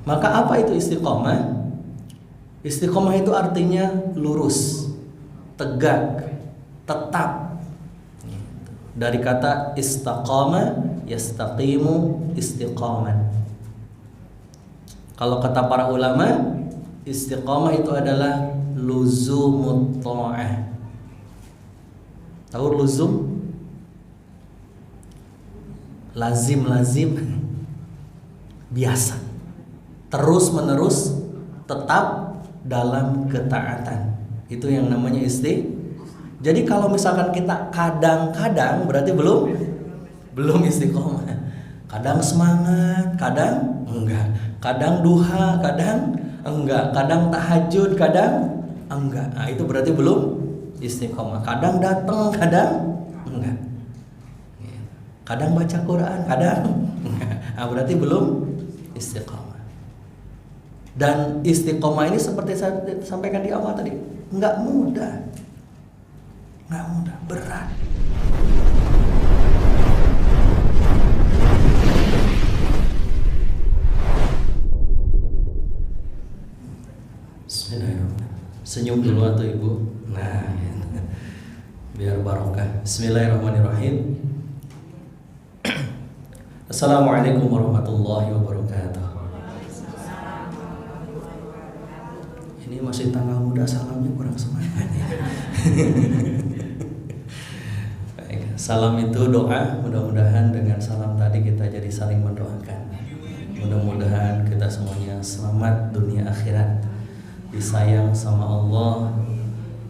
Maka apa itu istiqomah? Istiqomah itu artinya lurus, tegak, tetap. Dari kata istaqama, yastaqimu, istiqaman. Kalau kata para ulama, istiqomah itu adalah luzumut ta'ah. Tahu luzum? Lazim, biasa, terus menerus, tetap dalam ketaatan. Itu yang namanya Jadi kalau misalkan kita kadang-kadang, berarti belum istiqomah. Kadang semangat, kadang enggak. Kadang duha, kadang enggak. Kadang tahajud, kadang enggak. Nah, itu berarti belum istiqomah. Kadang datang, kadang enggak. Kadang baca Quran, kadang enggak. Nah, berarti belum istiqomah. Dan istiqomah ini seperti saya sampaikan di awal tadi, enggak mudah, berat. Bismillahirrahmanirrahim. Senyum dulu atau ibu. Nah, biar barokah. Bismillahirrahmanirrahim. Assalamualaikum warahmatullahi wabarakatuh. Ini masih tanggal muda, salamnya kurang semangat ya. Baik, salam itu doa. Mudah-mudahan dengan salam tadi kita jadi saling mendoakan. Mudah-mudahan kita semuanya selamat dunia akhirat, disayang sama Allah,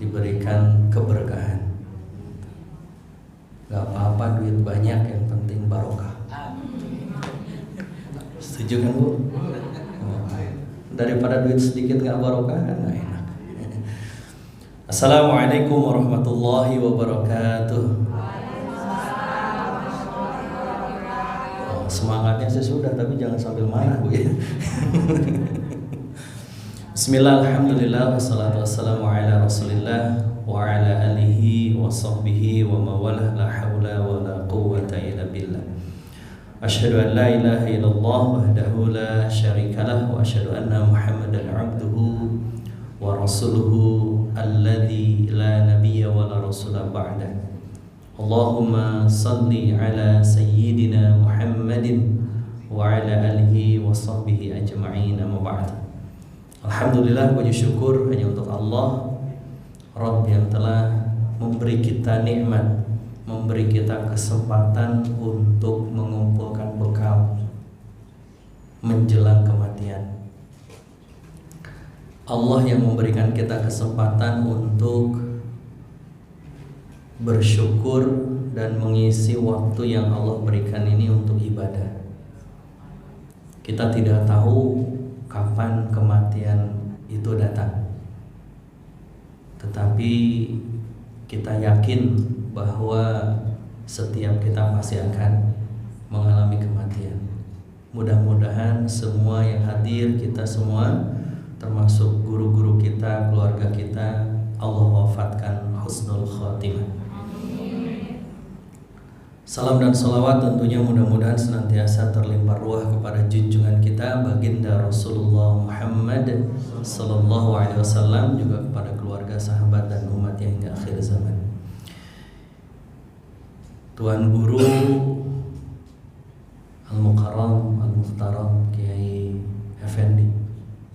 diberikan keberkahan. Gak apa-apa duit banyak, yang penting barokah. Setuju kan Bu? Daripada duit sedikit gak barokah kan gak enak. Assalamualaikum warahmatullahi wabarakatuh. Semangatnya sih sudah, tapi jangan sambil marah Bu ya. Bismillah, alhamdulillah, wassalatu wassalamu ala rasulillah wa ala alihi wa sahbihi wa mawalah, la hawla wa la quwwata illa billah. Asyhadu an la ilaha illallah wahdahu la syarikalah wa asyhadu anna Muhammadan abduhu wa rasuluhu alladzi la nabiyya wa la rasula ba'da. Allahumma salli ala sayyidina Muhammadin wa ala alihi wa sahbihi ajma'in, amma ba'd. Alhamdulillah, puji syukur hanya untuk Allah, Rabb yang telah memberi kita nikmat, memberi kita kesempatan untuk mengumpulkan bekal menjelang kematian. Allah yang memberikan kita kesempatan untuk bersyukur dan mengisi waktu yang Allah berikan ini untuk ibadah. Kita tidak tahu kapan kematian itu datang, tetapi kita yakin bahwa setiap kita pasti akan mengalami kematian. Mudah-mudahan semua yang hadir, kita semua termasuk guru-guru kita, keluarga kita, Allah wafatkan husnul khotimah. Salam dan salawat tentunya mudah-mudahan senantiasa terlimpah ruah kepada junjungan kita baginda Rasulullah Muhammad sallallahu alaihi wasallam, juga kepada keluarga, sahabat dan umatnya hingga akhir zaman. Tuan Guru Al-Mukarram Al-Muhtaram Kiai Effendi,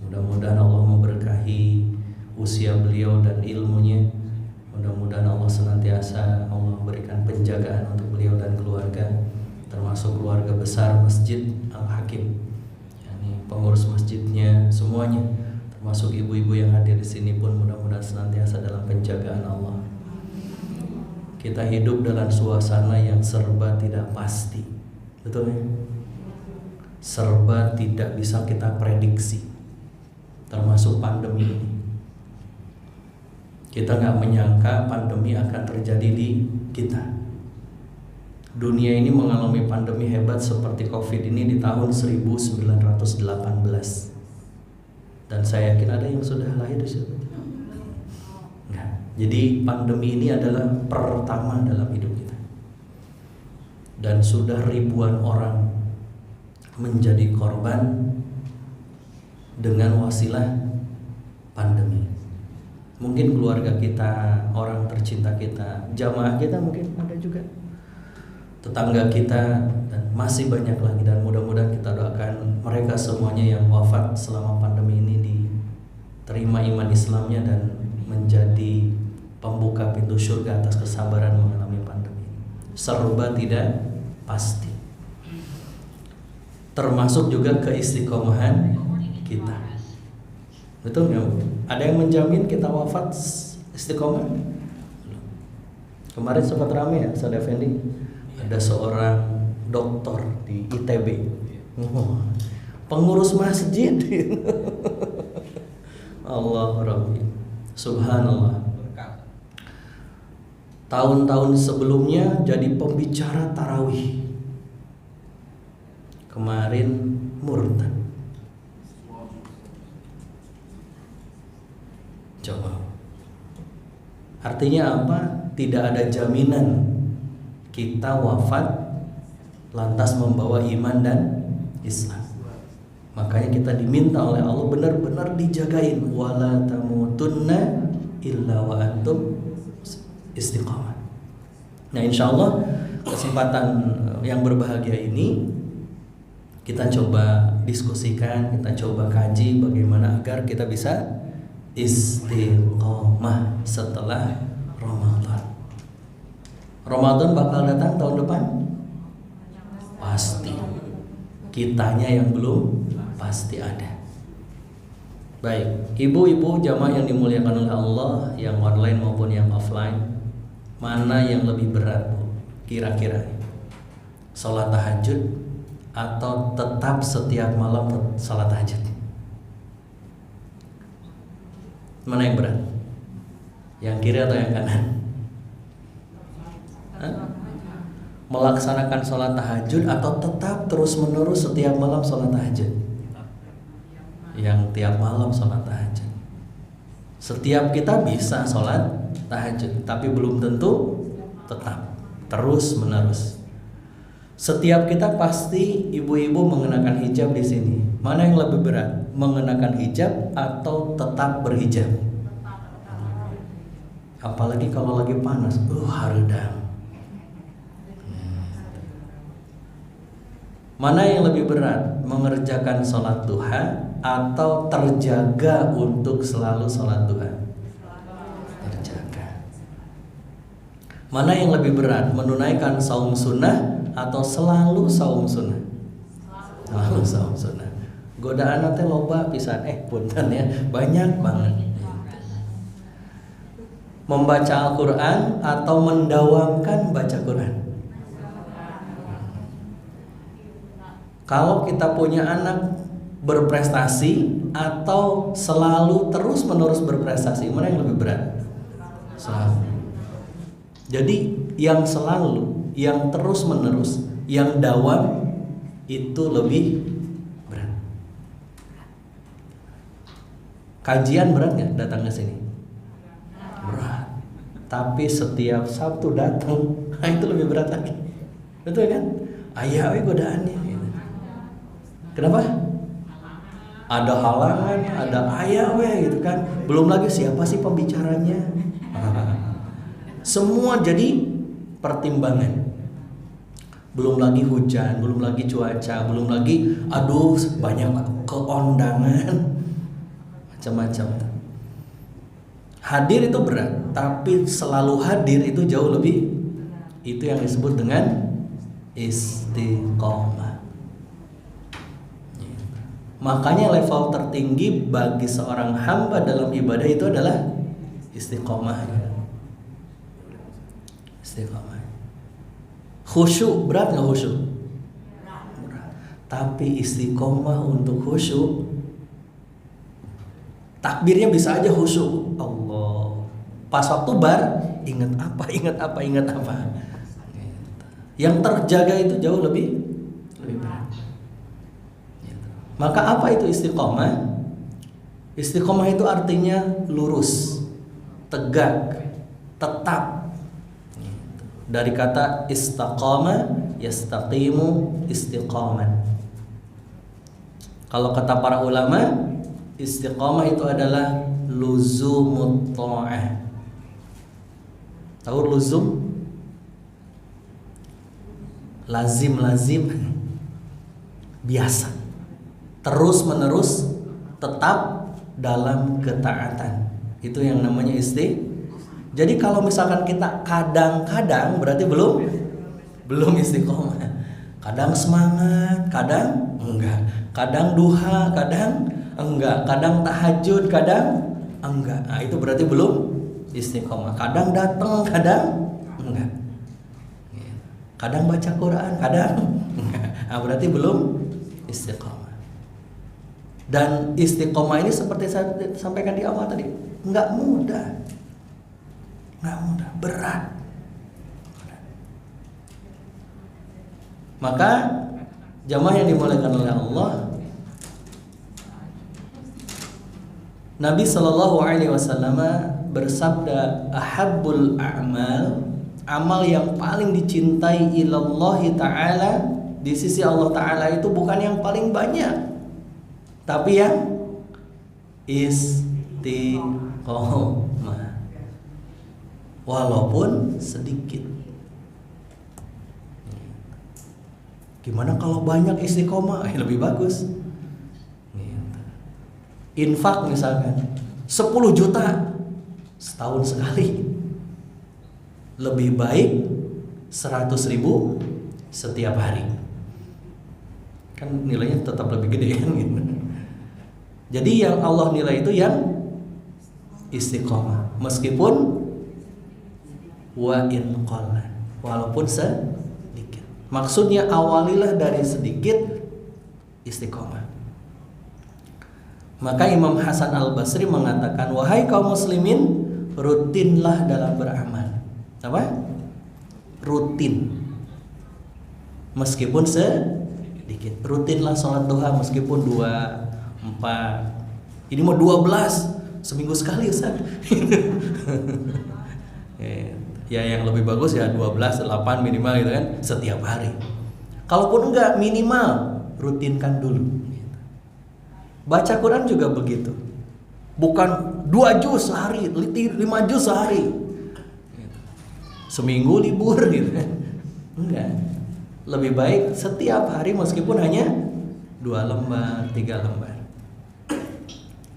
mudah-mudahan Allah memberkahi usia beliau dan ilmunya. Mudah-mudahan Allah senantiasa Allah berikan penjagaan untuk beliau dan keluarga, termasuk keluarga besar Masjid Al-Hakim, yakni pengurus masjidnya semuanya, termasuk ibu-ibu yang hadir di sini pun mudah-mudahan senantiasa dalam penjagaan Allah. Kita hidup dalam suasana yang serba tidak pasti, betul ya? Serba tidak bisa kita prediksi, termasuk pandemi ini. Kita nggak menyangka pandemi akan terjadi di kita. Dunia ini mengalami pandemi hebat seperti COVID ini di tahun 1918. Dan saya yakin ada yang sudah lahir di situ. Nah, jadi pandemi ini adalah pertama dalam hidup kita. Dan sudah ribuan orang menjadi korban dengan wasilah pandemi. Mungkin keluarga kita, orang tercinta kita, jamaah kita mungkin ada juga, tetangga kita, dan masih banyak lagi. Dan mudah-mudahan kita doakan mereka semuanya yang wafat selama pandemi ini diterima iman Islamnya dan menjadi pembuka pintu surga atas kesabaran mengalami pandemi. Serba tidak pasti. Termasuk juga keistiqomahan kita. Betul nggak? Ada yang menjamin kita wafat istiqomah? Kemarin sempat ramai ya, Ustaz Effendi. Ada seorang dokter di ITB, pengurus masjid. Allah Rabbi, subhanallah. Tahun-tahun sebelumnya jadi pembicara tarawih, kemarin murtad. Coba, artinya apa? Tidak ada jaminan kita wafat lantas membawa iman dan Islam. Makanya kita diminta oleh Allah benar-benar dijagain, wala tamutunna illa wa antum istiqamah. Nah, insya Allah kesempatan yang berbahagia ini kita coba diskusikan, kita coba kaji bagaimana agar kita bisa istiqamah setelah Ramadan. Ramadan bakal datang tahun depan? Pasti. Kitanya yang belum pasti ada. Baik, ibu-ibu jamaah yang dimuliakan oleh Allah, yang online maupun yang offline, mana yang lebih berat kira-kira? Salat tahajud atau tetap setiap malam salat tahajud? Mana yang berat? Yang kiri atau yang kanan? Melaksanakan sholat tahajud atau tetap terus-menerus setiap malam sholat tahajud? Yang tiap malam sholat tahajud. Setiap kita bisa sholat tahajud, tapi belum tentu tetap terus-menerus. Setiap kita pasti ibu-ibu mengenakan hijab di sini. Mana yang lebih berat? Mengenakan hijab atau tetap berhijab? Apalagi kalau lagi panas, haredang. Mana yang lebih berat? Mengerjakan sholat duha atau terjaga untuk selalu sholat duha? Terjaga. Mana yang lebih berat? Menunaikan saum sunnah atau selalu saum sunnah? Selalu saum sunnah. Godaan nanti loba pisan, punten ya, banyak banget. Membaca Al-Quran atau mendawamkan baca Quran? Kalau kita punya anak berprestasi atau selalu terus-menerus berprestasi, mana yang lebih berat? Selalu. Jadi yang selalu, yang terus-menerus, yang dawam itu lebih berat. Kajian berat nggak datang ke sini? Berat. Tapi setiap Sabtu datang, itu lebih berat lagi. Betul kan? Ayah godaannya. Kenapa? Ada halangan, ada ayah gitu kan. Belum lagi siapa sih pembicaranya. Semua jadi pertimbangan. Belum lagi hujan, belum lagi cuaca, belum lagi banyak keondangan, macam-macam. Hadir itu berat, tapi selalu hadir itu jauh lebih. Itu yang disebut dengan istiqomah. Makanya level tertinggi bagi seorang hamba dalam ibadah itu adalah istiqomah. Istiqomah. Khusyuk berat nggak khusyuk? Berat. Tapi istiqomah untuk khusyuk, takbirnya bisa aja khusyuk. Allah. Pas waktu ingat apa. Yang terjaga itu jauh lebih berat. Maka apa itu istiqomah? Istiqomah itu artinya lurus, tegak, tetap. Dari kata istaqama, yastaqimu istiqaman. Kalau kata para ulama, Istiqomah itu adalah luzumut ta'ah. Tahu luzum? Lazim, biasa, terus menerus, tetap dalam ketaatan. Itu yang namanya Jadi kalau misalkan kita kadang-kadang, berarti belum istiqomah. Kadang semangat, kadang enggak. Kadang duha, kadang enggak. Kadang tahajud, kadang enggak. Nah, itu berarti belum istiqomah. Kadang datang, kadang enggak. Kadang baca Quran, kadang enggak. Nah, berarti belum istiqomah. Dan istiqomah ini seperti saya sampaikan di awal tadi, enggak mudah, berat. Maka jamaah yang dimuliakan oleh Allah, Nabi Shallallahu Alaihi Wasallam bersabda, ahabbul a'mal, amal yang paling dicintai ilallahi ta'ala, di sisi Allah Ta'ala itu bukan yang paling banyak, tapi yang istiqomah, walaupun sedikit. Gimana kalau banyak istiqomah? Lebih bagus. Infak misalkan 10 juta setahun sekali, lebih baik 100.000 setiap hari. Kan nilainya tetap lebih gede kan gitu. Jadi yang Allah nilai itu yang istiqomah, meskipun wa in qalla, walaupun sedikit. Maksudnya awalilah dari sedikit istiqomah. Maka Imam Hasan Al-Basri mengatakan, wahai kaum muslimin, rutinlah dalam beramal. Apa? Rutin, meskipun sedikit. Rutinlah sholat duha meskipun 2, 4. Ini mau 12 seminggu sekali Ustaz. Ya yang lebih bagus ya 12, 8 minimal gitu kan, setiap hari. Kalaupun enggak, minimal rutinkan dulu. Baca Quran juga begitu. Bukan 2 juz sehari, 5 juz sehari, seminggu libur gitu kan. Enggak. Lebih baik setiap hari meskipun hanya 2 lembar, 3 lembar.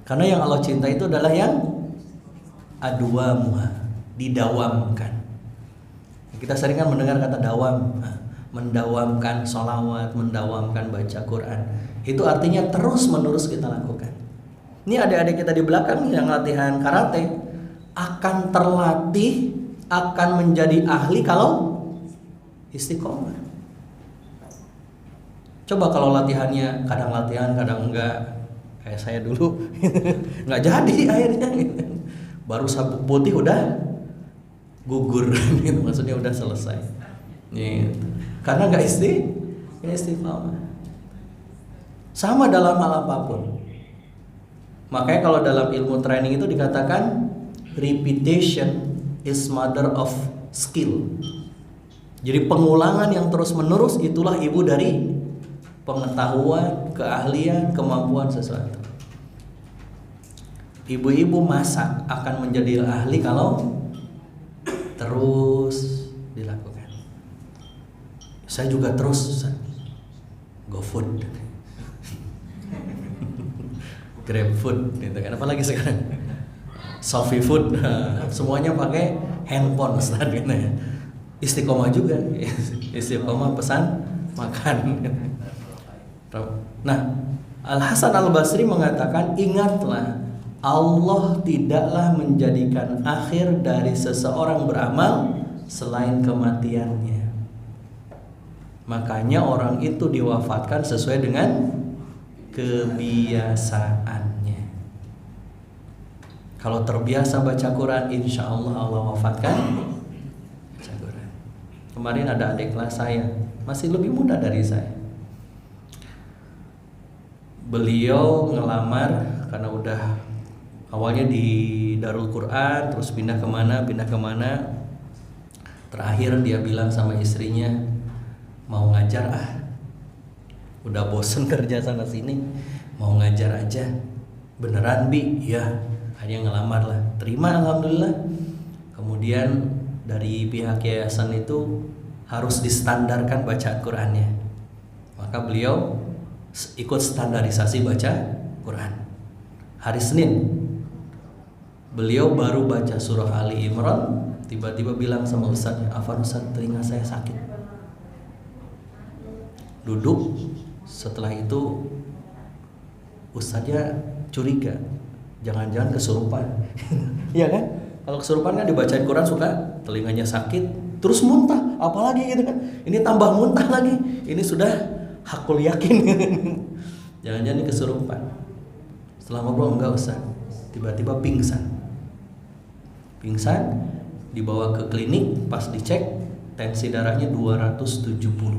Karena yang Allah cinta itu adalah yang adwamuha, didawamkan. Kita sering kan mendengar kata dawam, mendawamkan sholawat, mendawamkan baca Quran. Itu artinya terus menerus kita lakukan. Ini adik-adik kita di belakang yang latihan karate akan terlatih, akan menjadi ahli kalau istiqomah. Coba kalau latihannya kadang latihan, kadang enggak, kayak saya dulu nggak jadi akhirnya. Baru sabuk putih udah gugur gitu, maksudnya udah selesai gitu. Karena nggak istiqomah. Sama dalam hal apapun. Makanya kalau dalam ilmu training itu dikatakan repetition is mother of skill. Jadi pengulangan yang terus menerus itulah ibu dari pengetahuan, keahlian, kemampuan sesuatu. Ibu-ibu masak akan menjadi ahli kalau terus dilakukan. Saya juga terus GoFood, GrabFood gitu kan, apalagi sekarang ShopeeFood, semuanya pakai handphone Ustaz gitu ya. Istiqomah juga, istiqomah pesan makan. Nah, Al-Hasan Al-Basri mengatakan, ingatlah, Allah tidaklah menjadikan akhir dari seseorang beramal selain kematiannya. Makanya orang itu diwafatkan sesuai dengan kebiasaannya. Kalau terbiasa baca Quran, insya Allah Allah wafatkan baca Quran. Kemarin ada adik kelas saya, masih lebih muda dari saya. Beliau ngelamar karena udah awalnya di Darul Quran, terus pindah kemana. Terakhir dia bilang sama istrinya, mau ngajar udah bosen kerja sana sini, mau ngajar aja. Beneran Bi? Ya, hanya ngelamar lah. Terima alhamdulillah. Kemudian dari pihak yayasan itu harus distandarkan bacaan Qur'annya. Maka beliau ikut standarisasi baca Quran. Hari Senin beliau baru baca surah Ali Imran, tiba-tiba bilang sama ustadznya, "Afan Ustaz, telinga saya sakit." Duduk, setelah itu ustadznya curiga, jangan-jangan kesurupan. Iya kan? Kalau kesurupan kan dibacain Quran suka telinganya sakit, terus muntah, apalagi gitu kan. Ini tambah muntah lagi. Ini sudah hakul yakin. Jangan-jangan ini kesurupan. Setelah ngobrol, enggak usah. Tiba-tiba pingsan. Pingsan, dibawa ke klinik, pas dicek tensi darahnya 270.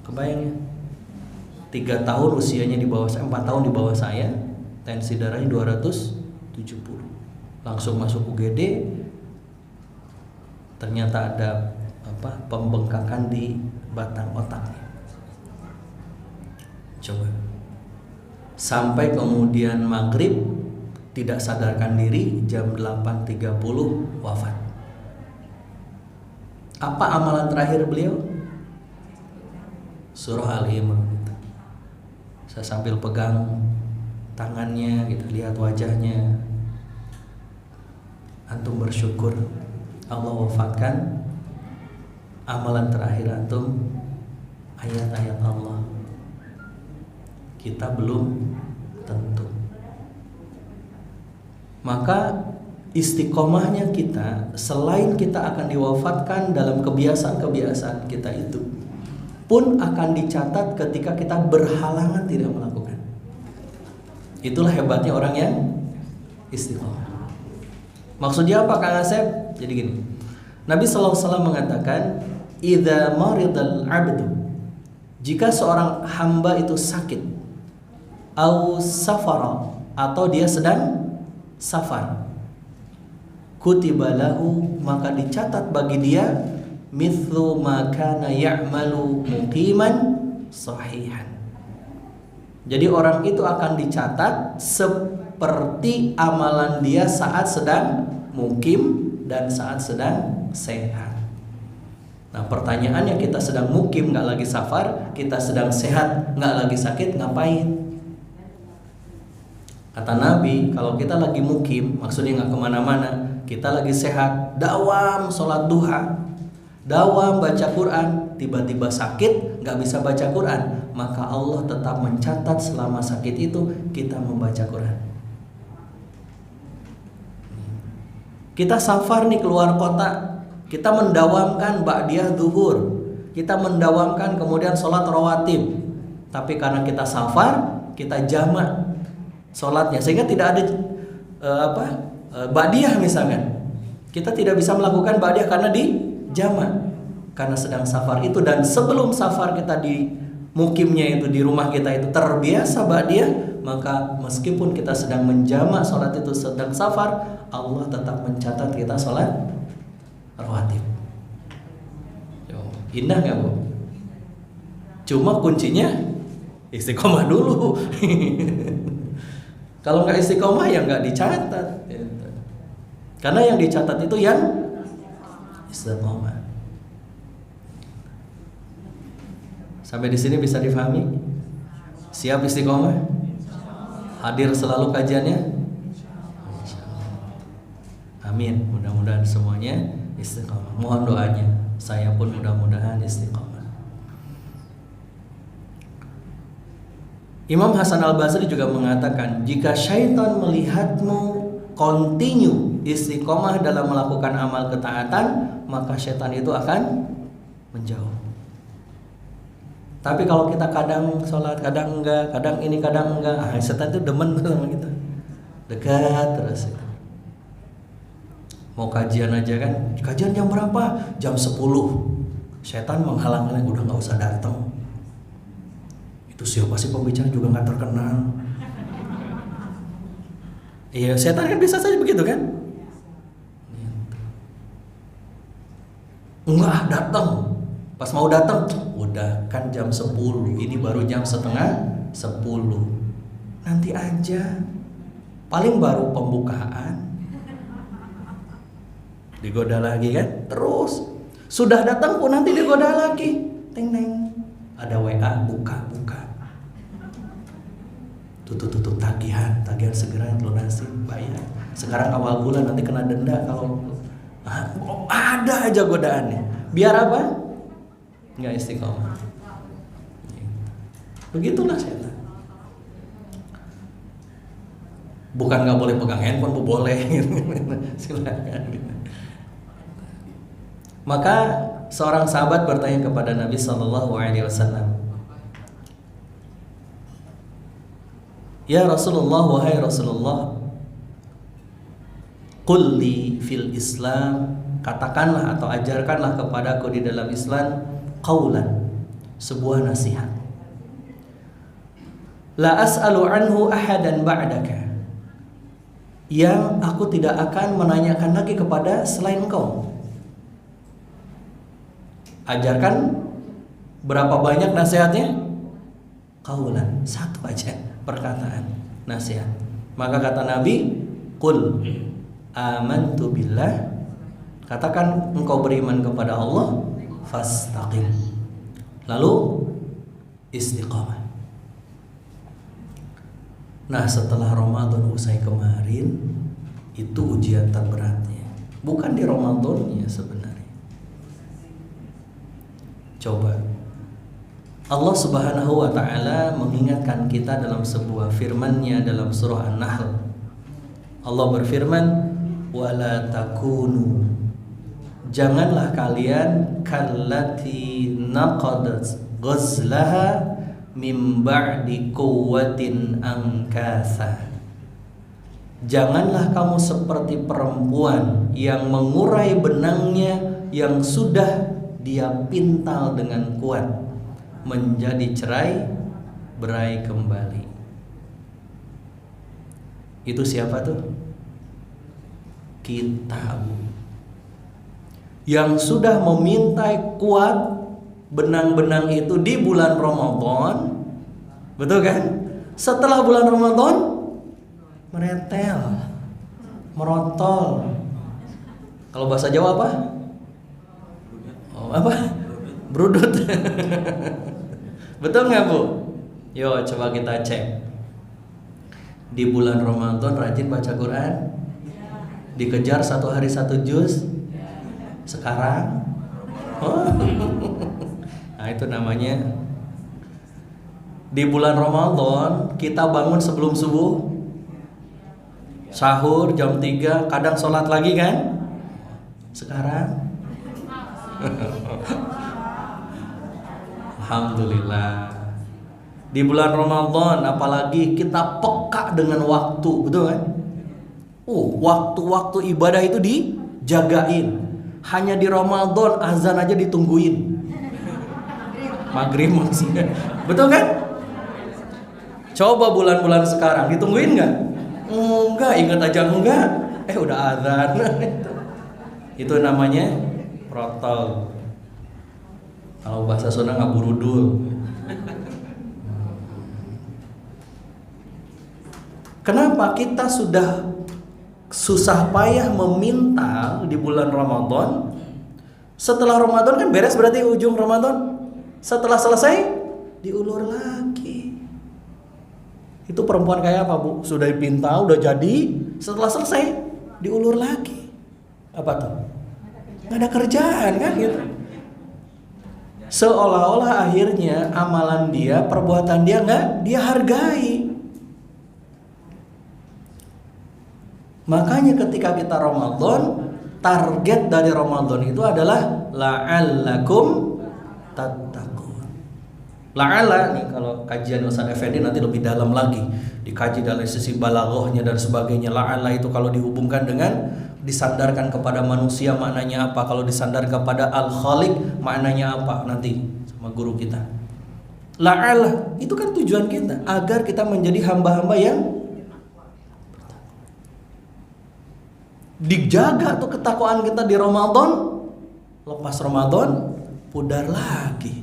Kebayang ya? 3 tahun usianya di bawah saya, 4 tahun di bawah saya, tensi darahnya 270. Langsung masuk UGD, ternyata ada pembengkakan di batang otaknya. Coba. Sampai kemudian maghrib tidak sadarkan diri, jam 8.30 wafat. Apa amalan terakhir beliau? Surah Al-Imran. Saya sambil pegang tangannya gitu, lihat wajahnya. Antum bersyukur Allah wafatkan amalan terakhir antum ayat-ayat Allah. Kita belum tentu. Maka istiqomahnya kita, selain kita akan diwafatkan dalam kebiasaan-kebiasaan kita itu, pun akan dicatat ketika kita berhalangan tidak melakukan. Itulah hebatnya orang yang istiqomah. Maksudnya apa Kang Asep? Jadi gini, Nabi SAW mengatakan, "Idza maridal 'abdu", jika seorang hamba itu sakit, au safara, atau dia sedang safar, kutiba lahu, maka dicatat bagi dia mithlu ma kana ya'malu muqiman sahihan. Jadi orang itu akan dicatat seperti amalan dia saat sedang mukim dan saat sedang sehat. Nah pertanyaannya, kita sedang mukim nggak lagi safar, kita sedang sehat nggak lagi sakit, ngapain? Kata Nabi, kalau kita lagi mukim, maksudnya nggak kemana-mana, kita lagi sehat, dawam sholat duha, dawam baca Quran, tiba-tiba sakit nggak bisa baca Quran, maka Allah tetap mencatat selama sakit itu kita membaca Quran. Kita safar nih keluar kota, kita mendawamkan ba'diyah zuhur, kita mendawamkan kemudian sholat rawatib, tapi karena kita safar, kita jamak sholatnya sehingga tidak ada ba'diyah misalkan. Kita tidak bisa melakukan ba'diyah karena di jamak, karena sedang safar itu. Dan sebelum safar kita di mukimnya itu, di rumah kita itu terbiasa ba'diyah, maka meskipun kita sedang menjamak sholat itu sedang safar, Allah tetap mencatat kita sholat rawatib. Indah gak Bu? Cuma kuncinya istiqomah dulu. Kalau nggak istiqomah ya nggak dicatat. Karena yang dicatat itu yang istiqomah. Sampai di sini bisa difahami? Siap istiqomah? Hadir selalu kajiannya? Amin. Mudah-mudahan semuanya istiqomah. Mohon doanya. Saya pun mudah-mudahan istiqomah. Imam Hasan Al-Basri juga mengatakan, jika syaitan melihatmu continue istiqomah dalam melakukan amal ketaatan, maka syaitan itu akan menjauh. Tapi kalau kita kadang sholat, kadang enggak, kadang ini, kadang enggak, setan itu demen sama kita, dekat terus. Mau kajian aja kan, kajian jam berapa? Jam 10. Setan menghalang-halang, udah nggak usah datang. Itu siapa sih pembicara, juga nggak terkenal. Iya, setan kan bisa saja begitu kan? Enggak datang. Pas mau datang, udah kan jam 10. Ini baru jam setengah 10. nanti aja, paling baru pembukaan digoda lagi kan, terus sudah datang pun nanti digoda lagi, teng neng, ada WA, buka tutup tagihan segera lunasi, bayar sekarang awal bulan, nanti kena denda kalau ada aja godaannya. Biar apa? Nggak istiqomah. Begitulah setan. Bukan nggak boleh pegang handphone, boleh. Silakan. Maka seorang sahabat bertanya kepada Nabi SAW, "Ya Rasulullah, wahai Rasulullah, qul li fil Islam, katakanlah atau ajarkanlah kepadaku di dalam Islam qaulan, sebuah nasihat. La as'alu anhu ahadan ba'daka, yang aku tidak akan menanyakan lagi kepada selain engkau." Ajarkan berapa banyak nasihatnya? Qaulan, satu aja perkataan nasihat. Maka kata Nabi, qul amantu billah, katakan engkau beriman kepada Allah, fastaqim, lalu istiqamah. Nah, setelah Ramadan usai kemarin, itu ujian terberatnya, bukan di Ramadannya sebenarnya. Coba Allah Subhanahu wa ta'ala mengingatkan kita dalam sebuah firman-Nya dalam surah An-Nahl. Allah berfirman, wala takunu, janganlah kalian kallati naqadat ghazlaha mim ba'di quwwatin ankatha. Janganlah kamu seperti perempuan yang mengurai benangnya yang sudah dia pintal dengan kuat menjadi cerai berai kembali. Itu siapa tuh? Kita yang sudah memintai kuat benang-benang itu di bulan Ramadan, betul kan? Setelah bulan Ramadan meretel, merotol. Kalau bahasa Jawa apa? Apa? Brudut. Betul nggak Bu? Yo, coba kita cek. Di bulan Ramadan rajin baca Quran? Dikejar satu hari satu juz? Sekarang? Oh. Nah, itu namanya di bulan Ramadan kita bangun sebelum subuh, sahur jam 3, kadang sholat lagi kan? Sekarang? Alhamdulillah. Di bulan Ramadan apalagi kita peka dengan waktu, betul kan? Waktu-waktu ibadah itu dijagain. Hanya di Ramadan azan aja ditungguin. Maghrib maksudnya. Betul kan? Coba bulan-bulan sekarang ditungguin nggak? Enggak, ingat aja enggak. Udah azan. Itu namanya protol. Kalau bahasa Sunda ngaburudul. Kenapa kita sudah susah payah meminta di bulan Ramadan? Setelah Ramadan kan beres, berarti ujung Ramadan. Setelah selesai diulur lagi. Itu perempuan kayak apa Bu? Sudah dipinta, udah jadi, setelah selesai diulur lagi. Apa tuh? Nggak ada kerjaan kan gitu. Seolah-olah akhirnya amalan dia, perbuatan dia nggak dia hargai. Makanya ketika kita Ramadan, target dari Ramadan itu adalah la'allakum tattaqun. La'alla nih, kalau kajian Ustaz Effendi nanti lebih dalam lagi, dikaji dari sisi balaghahnya dan sebagainya. La'alla itu kalau dihubungkan dengan disandarkan kepada manusia maknanya apa, kalau disandar kepada Al-Khaliq maknanya apa, nanti sama guru kita. La'alla itu kan tujuan kita agar kita menjadi hamba-hamba yang dijaga tuh ketakwaan kita di Ramadan. Lepas Ramadan pudar lagi.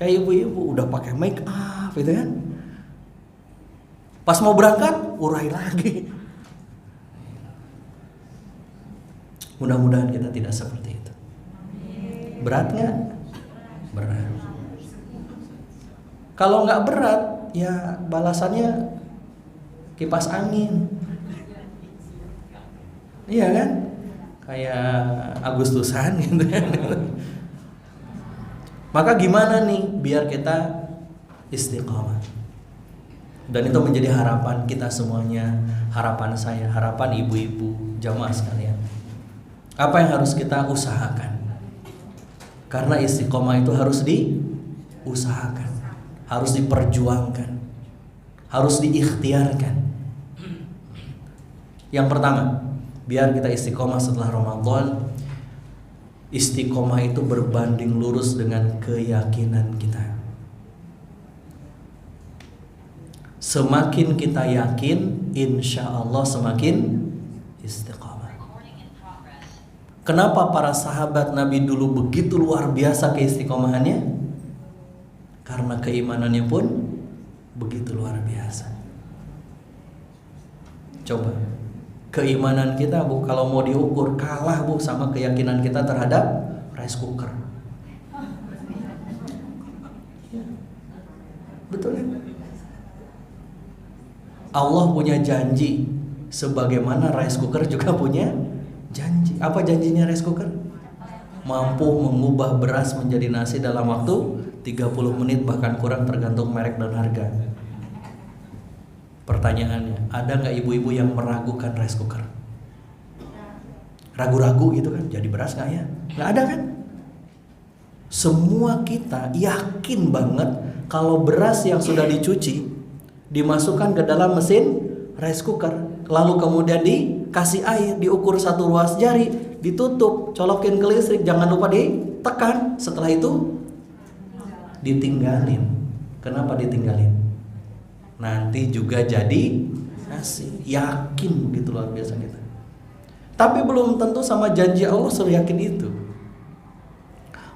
Kayak ibu-ibu udah pakai make up gitu kan. Pas mau berangkat, urai lagi. Mudah-mudahan kita tidak seperti itu. Berat nggak? Berat. Kalau nggak berat, ya balasannya kipas angin. Iya kan? Kayak Agustusan gitu kan. Maka gimana nih biar kita istiqomah? Dan itu menjadi harapan kita semuanya, harapan saya, harapan ibu-ibu, jamaah sekalian. Apa yang harus kita usahakan? Karena istiqomah itu harus diusahakan, harus diperjuangkan, harus diikhtiarkan. Yang pertama, biar kita istiqomah setelah Ramadan, istiqomah itu berbanding lurus dengan keyakinan kita. Semakin kita yakin, insya Allah semakin istiqomah. Kenapa para sahabat Nabi dulu begitu luar biasa keistiqomahannya? Karena keimanannya pun begitu luar biasa. Coba, keimanan kita Bu, kalau mau diukur, kalah Bu sama keyakinan kita terhadap rice cooker. Betul kan? Allah punya janji, sebagaimana rice cooker juga punya janji. Apa janjinya rice cooker? Mampu mengubah beras menjadi nasi dalam waktu 30 menit, bahkan kurang tergantung merek dan harga. Pertanyaannya, ada nggak ibu-ibu yang meragukan rice cooker? Ragu-ragu gitu kan, jadi beras nggak ya? Nggak ada kan? Semua kita yakin banget kalau beras yang sudah dicuci dimasukkan ke dalam mesin rice cooker, lalu kemudian dikasih air, diukur 1 ruas jari, ditutup, colokin ke listrik, jangan lupa ditekan. Setelah itu ditinggalin. Kenapa ditinggalin? Nanti juga jadi nasi. Yakin gitu luar biasa kita. Tapi belum tentu sama janji Allah seyakin itu.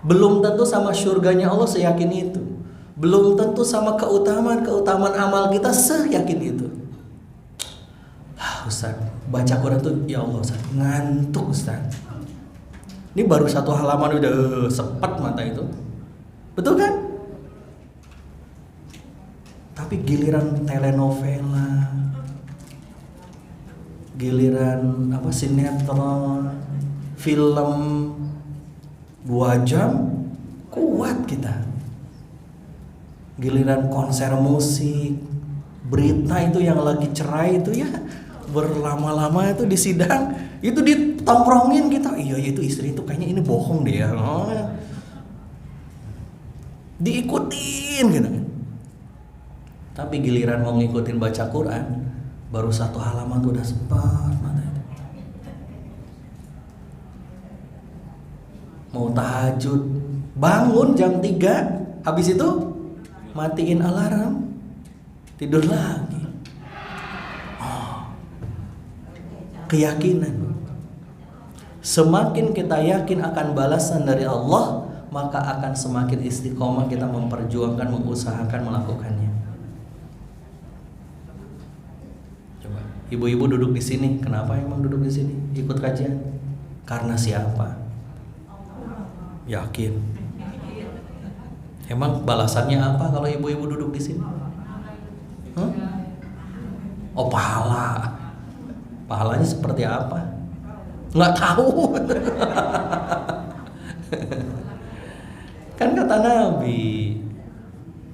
Belum tentu sama surganya Allah seyakin itu. Belum tentu sama keutamaan amal kita seyakin itu. Ustaz, baca Quran tuh ya Allah Ustaz, ngantuk Ustaz. Ini baru 1 halaman udah sepet mata itu. Betul kan? Tapi giliran telenovela, giliran sinetron, film 2 jam kuat kita. Giliran konser musik, berita itu yang lagi cerai itu ya berlama-lama itu di sidang itu ditongkrongin kita. Iya itu istri itu kayaknya ini bohong deh ya. Diikutin gitu kan. Tapi giliran mau ngikutin baca Quran, baru 1 halaman tuh udah sempat mata itu. Mau tahajud, bangun jam 3, habis itu matiin alarm, tidur lagi. Keyakinan. Semakin kita yakin akan balasan dari Allah, maka akan semakin istiqomah kita memperjuangkan, mengusahakan melakukannya. Coba, ibu-ibu duduk di sini, kenapa emang duduk di sini? Ikut kajian? Karena siapa? Yakin. Emang balasannya apa kalau ibu-ibu duduk di sini? Oh, pahala. Pahalanya seperti apa? Nggak tahu. Kan kata Nabi.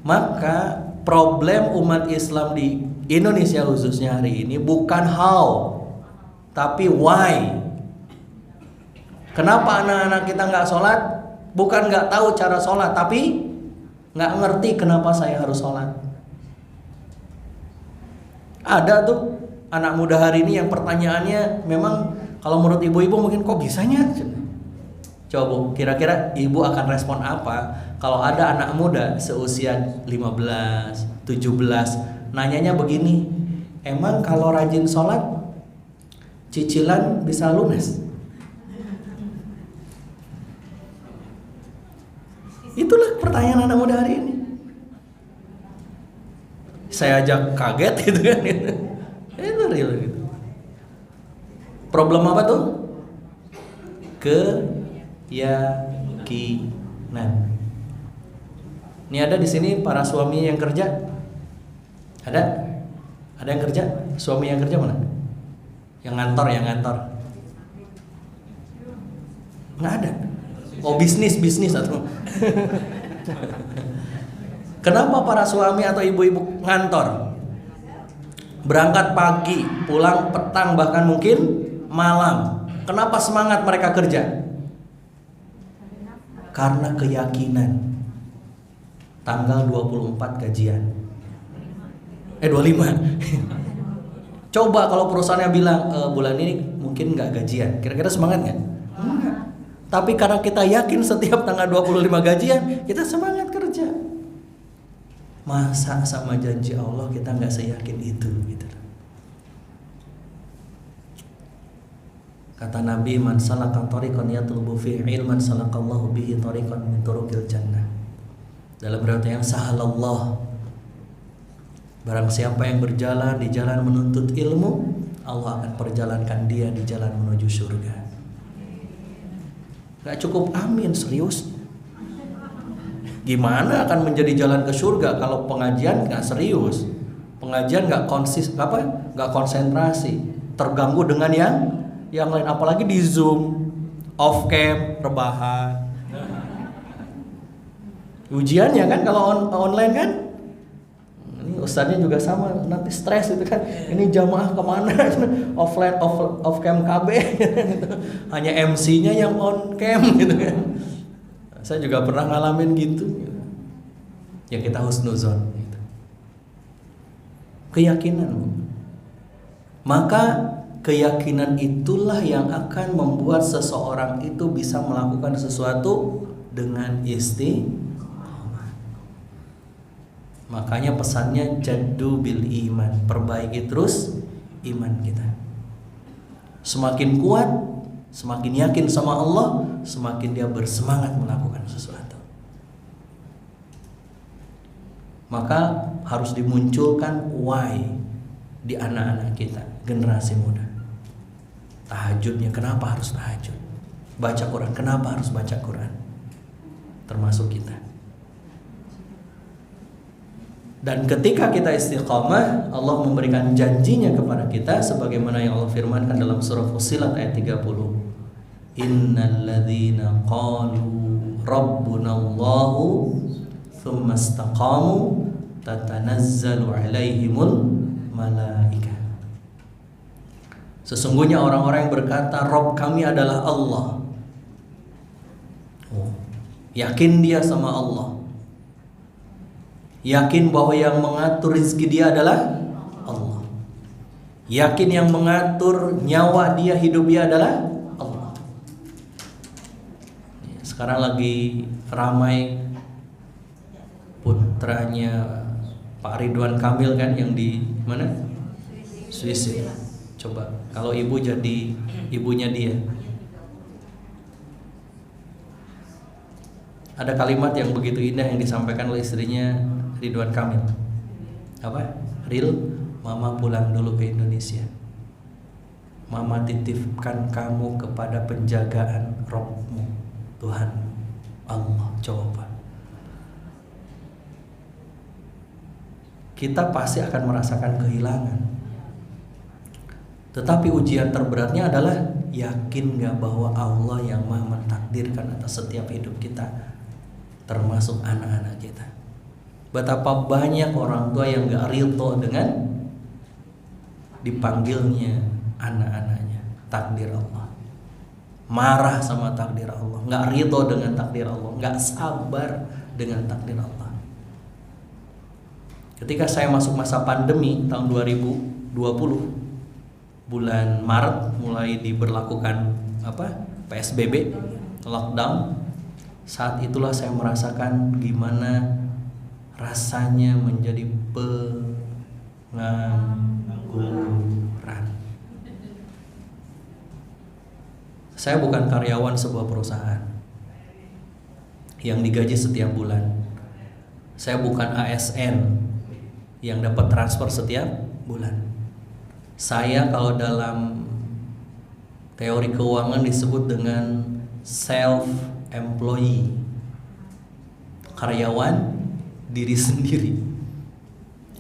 Maka problem umat Islam di Indonesia khususnya hari ini bukan how, tapi why. Kenapa anak-anak kita nggak sholat? Bukan nggak tahu cara sholat, tapi nggak ngerti kenapa saya harus sholat. Ada tuh anak muda hari ini yang pertanyaannya memang kalau menurut ibu-ibu mungkin kok bisanya? Coba Bu, kira-kira ibu akan respon apa kalau ada anak muda seusia 15, 17 nanyanya begini, emang kalau rajin sholat cicilan bisa lunas? Itulah pertanyaan anak muda hari ini. Saya aja kaget gitu kan. Itu real gitu. Problem apa tuh? Keyakinan. Ini ada di sini para suami yang kerja? Ada? Ada yang kerja? Suami yang kerja mana? Yang ngantor. Nggak ada. Oh, bisnis atau kenapa para suami atau ibu-ibu ngantor? Berangkat pagi, pulang petang, bahkan mungkin malam. Kenapa semangat mereka kerja? Karena keyakinan. Tanggal 24 gajian. 25. Coba kalau perusahaannya bilang bulan ini mungkin nggak gajian, kira-kira semangat nggak? Enggak. Tapi karena kita yakin setiap tanggal 25 gajian, kita semangat kerja. Masa sama janji Allah kita nggak seyakin itu gitu. Kata Nabi, man salaka tariqan yatlubu fihi ilman salakallahu bihi tariqan min turuqil jannah. Dalam riwayat yang sahalallah, barang siapa yang berjalan di jalan menuntut ilmu, Allah akan perjalankan dia di jalan menuju surga. Gak cukup amin, serius. Gimana akan menjadi jalan ke surga kalau pengajian gak serius? Pengajian gak konsentrasi, terganggu dengan yang lain, apalagi di Zoom, off cam, rebahan. Ujiannya kan kalau online kan, ini ustadznya juga sama, nanti stres itu kan. Ini jamaah kemana? Offline, off cam KB. Hanya MC-nya yang on cam gitu kan. Saya juga pernah ngalamin gitu. Ya kita husnuzon gitu. Keyakinan. Maka keyakinan itulah yang akan membuat seseorang itu bisa melakukan sesuatu dengan istiqomah. Makanya pesannya jaddu bil iman, perbaiki terus iman kita. Semakin kuat, semakin yakin sama Allah, semakin dia bersemangat melakukan sesuatu. Maka harus dimunculkan why di anak-anak kita, generasi muda. Tahajudnya kenapa harus tahajud? Baca Quran kenapa harus baca Quran? Termasuk kita. Dan ketika kita istiqamah, Allah memberikan janjinya kepada kita sebagaimana yang Allah firmankan dalam surah Fussilat ayat 30. Innal ladzina qalu rabbunallahu tsumma istaqamu tatanazzalu alaihimul malaikah. Sesungguhnya orang-orang yang berkata Rabb kami adalah Allah. Yakin dia sama Allah. Yakin bahwa yang mengatur rezeki dia adalah Allah. Yakin yang mengatur nyawa dia, hidup dia adalah Allah. Sekarang lagi ramai putranya Pak Ridwan Kamil kan yang di mana? Swiss ya. Coba kalau ibu jadi ibunya dia. Ada kalimat yang begitu indah yang disampaikan oleh istrinya Ridwan Kamil. Apa? Ril, mama pulang dulu ke Indonesia. Mama titipkan kamu kepada penjagaan Rabbmu, Tuhan Allah. Coba. Kita pasti akan merasakan kehilangan. Tetapi ujian terberatnya adalah yakin gak bahwa Allah yang maha mentakdirkan atas setiap hidup kita, termasuk anak-anak kita. Betapa banyak orang tua yang gak ridho dengan dipanggilnya anak-anaknya, takdir Allah. Marah sama takdir Allah, gak ridho dengan takdir Allah, gak sabar dengan takdir Allah. Ketika saya masuk masa pandemi tahun 2020, bulan Maret mulai diberlakukan PSBB, lockdown. Saat itulah saya merasakan gimana rasanya menjadi pengangguran. Saya bukan karyawan sebuah perusahaan yang digaji setiap bulan. Saya bukan ASN yang dapat transfer setiap bulan. Saya kalau dalam teori keuangan disebut dengan self-employee, karyawan diri sendiri.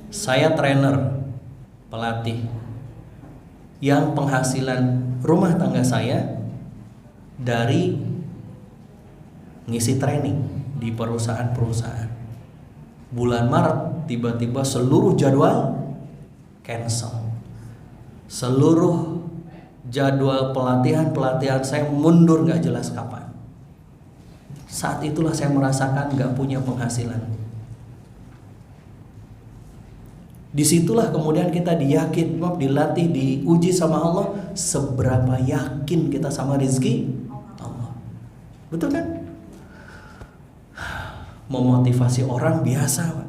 Saya trainer, pelatih, yang penghasilan rumah tangga saya dari ngisi training di perusahaan-perusahaan. Bulan Maret tiba-tiba seluruh jadwal cancel. Seluruh jadwal pelatihan saya mundur gak jelas kapan. Saat itulah saya merasakan gak punya penghasilan. Disitulah kemudian kita dilatih, diuji sama Allah, seberapa yakin kita sama rezeki Allah. Betul kan? Memotivasi orang biasa, Pak.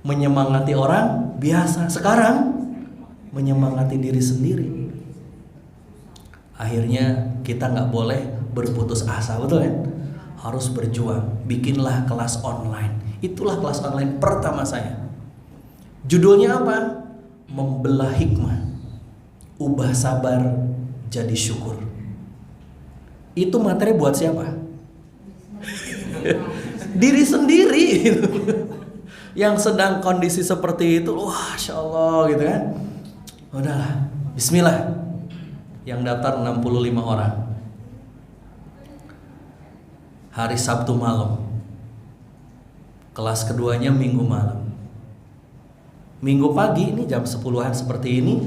Menyemangati orang biasa. Sekarang menyemangati diri sendiri. Akhirnya kita gak boleh berputus asa, betul kan? Harus berjuang. Bikinlah kelas online. Itulah kelas online pertama saya. Judulnya apa? Membelah hikmah, ubah sabar jadi syukur. Itu materi buat siapa? Diri sendiri. Yang sedang kondisi seperti itu, wah, Masya Allah gitu kan. Udahlah, bismillah. Yang daftar 65 orang. Hari Sabtu malam. Kelas keduanya Minggu malam. Minggu pagi ini jam 10-an seperti ini,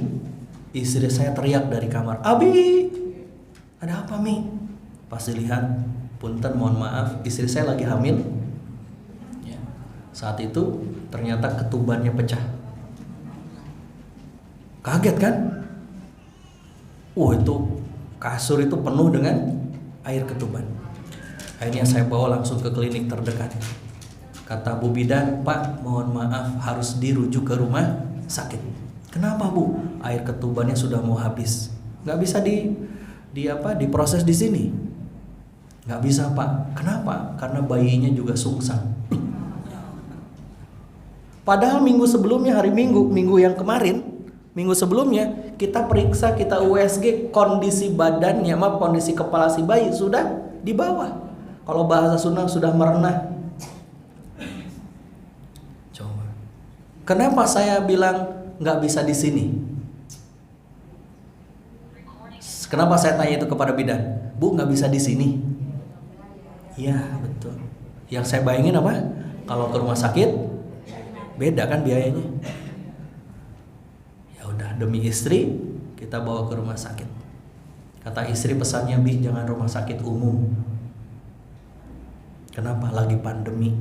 istri saya teriak dari kamar, "Abi, ada apa, Mi?" Pas dilihat, punten mohon maaf, istri saya lagi hamil. Ya. Saat itu ternyata ketubannya pecah. Kaget kan? Itu kasur itu penuh dengan air ketuban. Akhirnya saya bawa langsung ke klinik terdekat. Kata Bu Bidan, "Pak, mohon maaf harus dirujuk ke rumah sakit." "Kenapa, Bu?" "Air ketubannya sudah mau habis. Nggak bisa diproses di sini." "Nggak bisa, Pak." "Kenapa?" "Karena bayinya juga sungsang." Padahal minggu sebelumnya, hari Minggu yang kemarin, minggu sebelumnya kita periksa, kita USG, kondisi badannya, kondisi kepala si bayi sudah di bawah. Kalau bahasa Sunda sudah merenah. Coba. Kenapa saya bilang nggak bisa di sini? Kenapa saya tanya itu kepada bidan? "Bu, nggak bisa di sini." Iya, betul. Yang saya bayangin apa? Kalau ke rumah sakit beda kan biayanya. Ya udah, demi istri kita bawa ke rumah sakit. Kata istri, pesannya, "Bi, jangan rumah sakit umum." Kenapa? Lagi pandemi.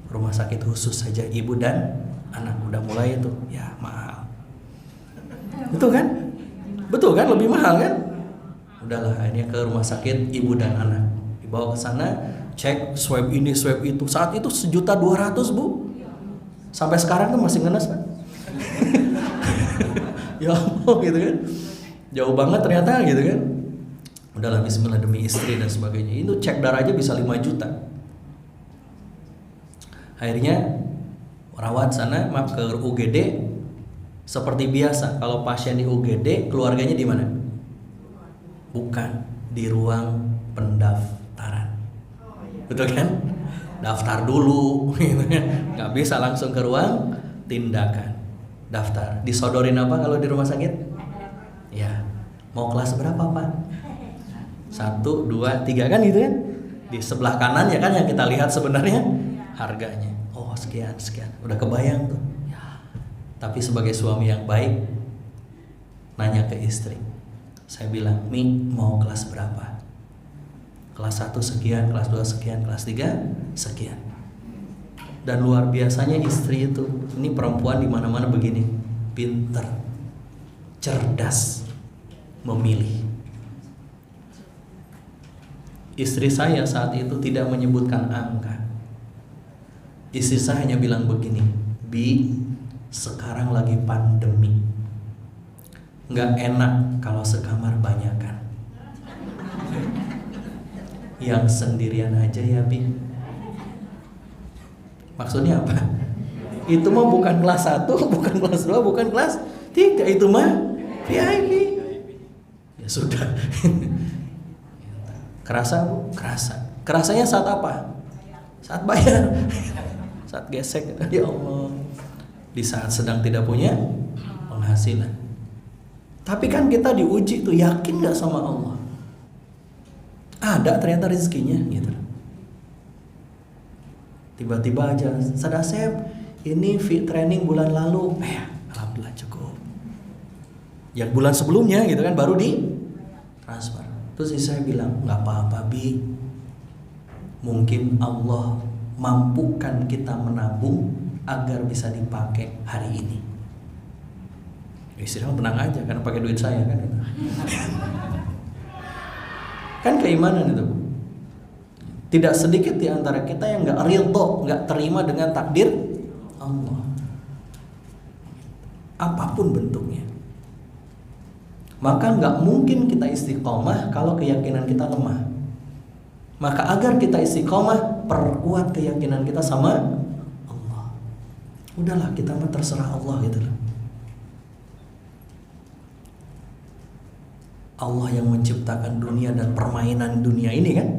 Rumah sakit khusus saja ibu dan anak. Udah mulai itu, ya mahal. Betul kan? Betul kan? Lebih mahal kan? Udahlah, akhirnya ke rumah sakit ibu dan anak. Dibawa ke sana, cek swab ini, swab itu. Saat itu 1.200.000, Bu. Sampai sekarang tuh masih ngenes kan? Ya Allah gitu kan. Jauh banget ternyata gitu kan. Udahlah, bismillah demi istri dan sebagainya. Itu cek darah aja bisa 5 juta. Akhirnya rawat sana, ke UGD. Seperti biasa, kalau pasien di UGD, keluarganya di mana? Bukan, di ruang pendaftaran. Betul kan? Daftar dulu gitu kan. Nggak bisa langsung ke ruang tindakan. Daftar. Disodorin apa kalau di rumah sakit? Ya, mau kelas berapa, Pak? 1, 2, 3 kan gitu kan? Di sebelah kanan ya kan yang kita lihat sebenarnya harganya. Oh, sekian. Udah kebayang tuh. Ya. Tapi sebagai suami yang baik, nanya ke istri. Saya bilang, "Mi, mau kelas berapa?" "Kelas 1 sekian, kelas 2 sekian, kelas 3 sekian." Dan luar biasanya istri itu, ini perempuan di mana-mana begini, pinter, cerdas, memilih. Istri saya saat itu tidak menyebutkan angka. Istri saya hanya bilang begini, "Bi, sekarang lagi pandemi, nggak enak kalau sekamar banyakan. Yang sendirian aja ya, Bi." Maksudnya apa? Itu mah bukan kelas 1, bukan kelas 2, bukan kelas 3, itu mah VIP. Ya sudah. Kerasa Bu? Kerasa. Kerasanya saat apa? Saat bayar. Saat gesek. Ya Allah. Di saat sedang tidak punya penghasilan. Tapi kan kita diuji tuh, yakin gak sama Allah? Ada ternyata rezekinya gitu. Tiba-tiba aja, Sadasep, ini fit training bulan lalu, alhamdulillah cukup. Yang bulan sebelumnya gitu kan baru di transfer. Terus saya bilang, nggak apa-apa Bi, mungkin Allah mampukan kita menabung agar bisa dipakai hari ini. Istri tenang aja karena pakai duit saya kan. Kan keimanan itu Bu. Tidak sedikit di antara kita yang nggak ridho, nggak terima dengan takdir Allah, apapun bentuknya. Maka nggak mungkin kita istiqomah kalau keyakinan kita lemah. Maka agar kita istiqomah, perkuat keyakinan kita sama Allah. Udahlah, kita mah terserah Allah gitu loh. Allah yang menciptakan dunia dan permainan dunia ini kan.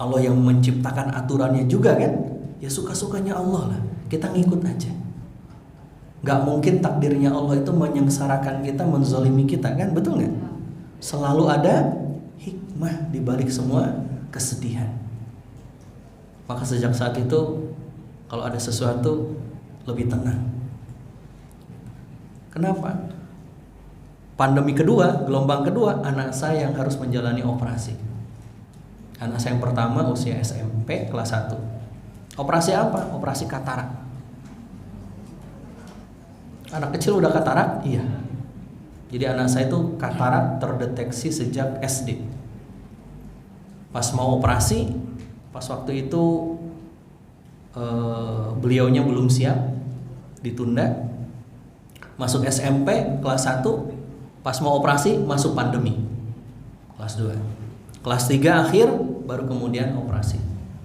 Allah yang menciptakan aturannya juga kan. Ya suka-sukanya Allah lah. Kita ngikut aja. Gak mungkin takdirnya Allah itu menyengsarakan kita, menzolimi kita kan, betul gak? Selalu ada hikmah di balik semua kesedihan. Maka sejak saat itu, kalau ada sesuatu lebih tenang. Kenapa? Pandemi kedua, gelombang kedua, anak saya yang harus menjalani operasi. Anak saya yang pertama usia SMP kelas 1. Operasi apa? Operasi katarak. Anak kecil udah katarak? Iya. Jadi anak saya itu katarak terdeteksi sejak SD. Pas mau operasi, pas waktu itu beliaunya belum siap, ditunda. Masuk SMP kelas 1, pas mau operasi masuk pandemi. Kelas 2. Kelas 3 akhir baru kemudian operasi.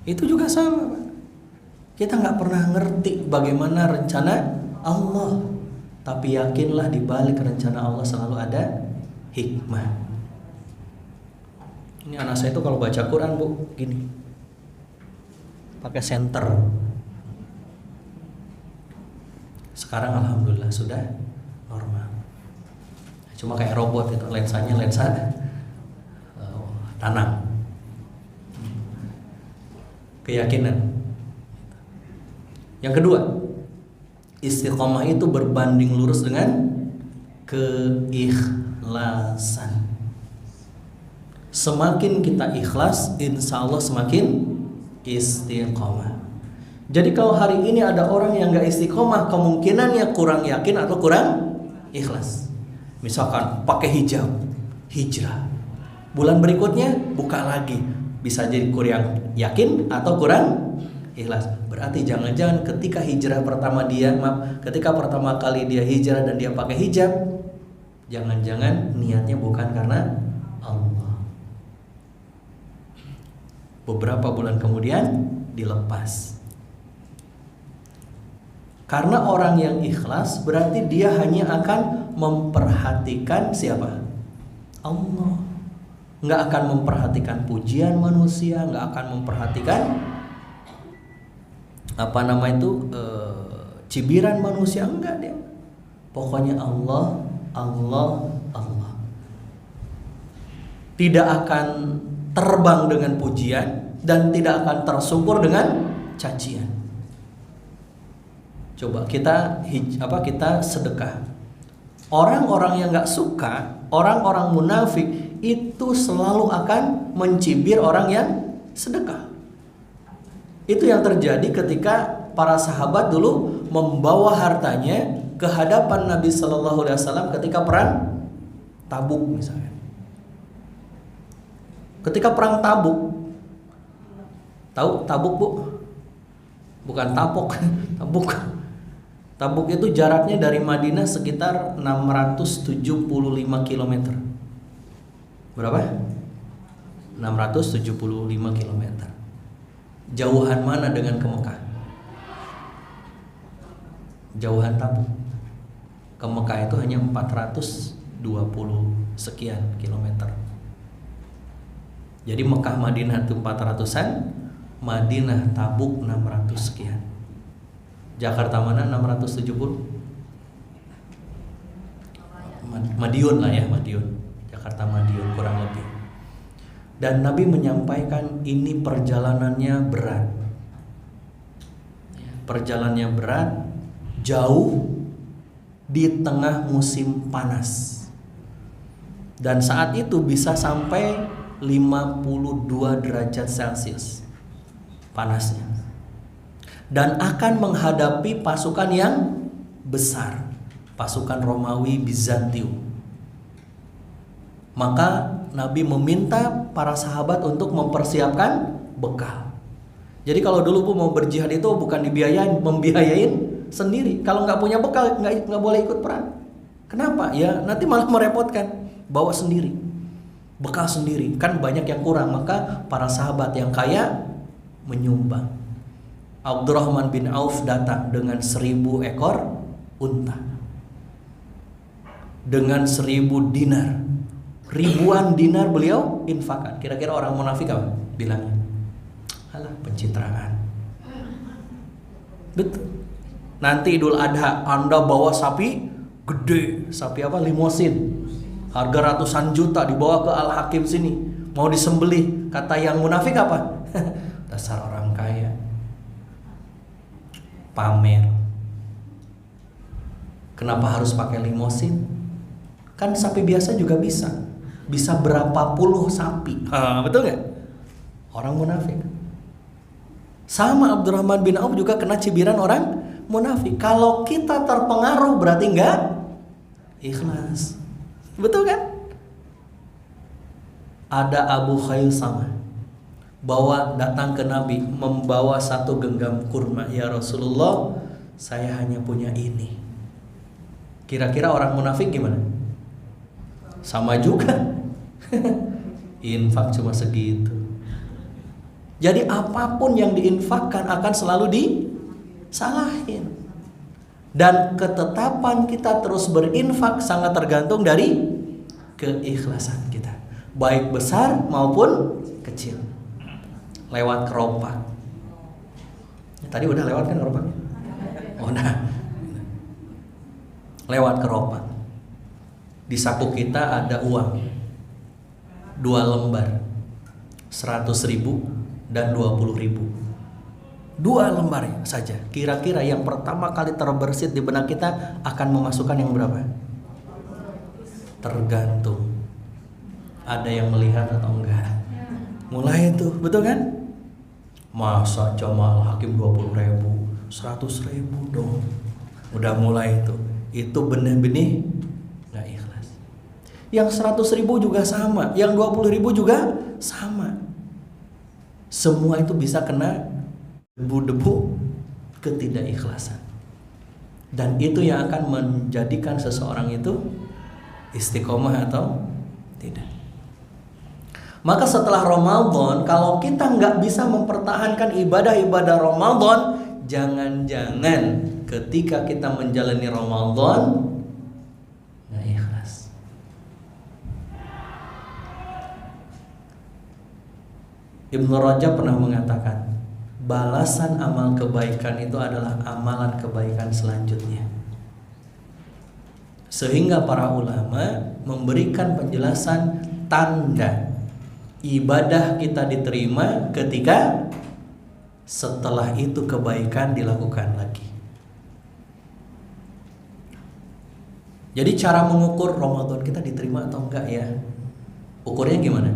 Itu juga sama Pak. Kita gak pernah ngerti bagaimana rencana Allah, tapi yakinlah di balik rencana Allah selalu ada hikmah. Ini anak saya itu kalau baca Quran Bu, gini, pakai senter. Sekarang alhamdulillah sudah normal. Cuma kayak robot itu, lensanya lensa tanam. Keyakinan. Yang kedua, istiqomah itu berbanding lurus dengan keikhlasan. Semakin kita ikhlas, insya Allah semakin istiqomah. Jadi kalau hari ini ada orang yang gak istiqomah, kemungkinannya kurang yakin atau kurang ikhlas. Misalkan pakai hijab, hijrah, bulan berikutnya buka lagi, bisa jadi kurang yakin atau kurang ikhlas. Berarti jangan-jangan ketika hijrah pertama ketika pertama kali dia hijrah dan dia pakai hijab, jangan-jangan niatnya bukan karena Allah. Beberapa bulan kemudian dilepas. Karena orang yang ikhlas berarti dia hanya akan memperhatikan siapa? Allah. Nggak akan memperhatikan pujian manusia, nggak akan memperhatikan cibiran manusia, enggak dia. Pokoknya Allah, Allah, Allah. Tidak akan terbang dengan pujian dan tidak akan tersyukur dengan cacian. Coba kita sedekah. Orang-orang yang nggak suka, orang-orang munafik itu selalu akan mencibir orang yang sedekah. Itu yang terjadi ketika para sahabat dulu membawa hartanya ke hadapan Nabi Shallallahu Alaihi Wasallam ketika perang Tabuk misalnya. Ketika perang Tabuk, tahu Tabuk Bu? Bukan Tapok, Tabuk. Tabuk itu jaraknya dari Madinah sekitar 675 km. Berapa? 675 km. Jauhan mana dengan ke Mekah? jauhan Tabuk. Ke Mekah itu hanya 420 sekian kilometer. Jadi Mekah Madinah itu 400-an, Madinah Tabuk 600 sekian. Jakarta mana 670? Madiun lah ya, Madiun. Jakarta Madiun kurang lebih. Dan Nabi menyampaikan ini perjalanannya berat. Perjalanannya berat, jauh di tengah musim panas. Dan saat itu bisa sampai 52 derajat Celcius panasnya. Dan akan menghadapi pasukan yang besar, pasukan Romawi Bizantium. Maka Nabi meminta para sahabat untuk mempersiapkan bekal. Jadi kalau dulu mau berjihad itu bukan membiayain sendiri. Kalau nggak punya bekal nggak boleh ikut perang. Kenapa? Ya nanti malah merepotkan. Bawa sendiri, bekal sendiri. Kan banyak yang kurang. Maka para sahabat yang kaya menyumbang. Abdurrahman bin Auf datang dengan 1000 ekor unta, dengan 1000 dinar. Ribuan dinar beliau infakkan. Kira-kira orang munafik apa bilangnya? Alah, pencitraan. Betul. Nanti Idul Adha Anda bawa sapi gede, sapi apa? Limosin. Harga ratusan juta dibawa ke Al-Hakim sini, mau disembelih. Kata yang munafik apa? Dasar orang kaya. Pamer. Kenapa harus pakai limosin? Kan sapi biasa juga bisa. Bisa berapa puluh sapi. Betul gak? Orang munafik. Sama Abdurrahman bin Auf juga kena cibiran orang munafik. Kalau kita terpengaruh berarti enggak ikhlas. Betul kan? Ada Abu Khaisamah datang ke Nabi membawa 1 genggam kurma. Ya Rasulullah, saya hanya punya ini. Kira-kira orang munafik gimana? Sama juga. Infak cuma segitu. Jadi apapun yang diinfakkan akan selalu disalahin. Dan ketetapan kita terus berinfak sangat tergantung dari keikhlasan kita, baik besar maupun kecil. Lewat keropak. Tadi udah lewat kan keropaknya? Oh nah. Lewat keropak. Di saku kita ada uang 2 lembar 100.000 dan 20.000. 2 lembar saja. Kira-kira yang pertama kali terbersit di benak kita akan memasukkan yang berapa? Tergantung. Ada yang melihat atau enggak. Mulai itu, betul kan? Masa Jamal Hakim 20.000, 100.000 dong. Udah mulai itu. Itu benih-benih enggak ikhlas. Yang 100.000 juga sama, yang 20.000 juga sama. Semua itu bisa kena debu-debu ketidakikhlasan. Dan itu yang akan menjadikan seseorang itu istiqomah atau tidak. Maka setelah Ramadan, kalau kita nggak bisa mempertahankan ibadah-ibadah Ramadan, jangan-jangan ketika kita menjalani Ramadan nggak ikhlas. Ibnu Rajab pernah mengatakan, balasan amal kebaikan itu adalah amalan kebaikan selanjutnya. Sehingga para ulama memberikan penjelasan tanda ibadah kita diterima ketika setelah itu kebaikan dilakukan lagi. Jadi cara mengukur Ramadan kita diterima atau enggak ya, ukurnya gimana?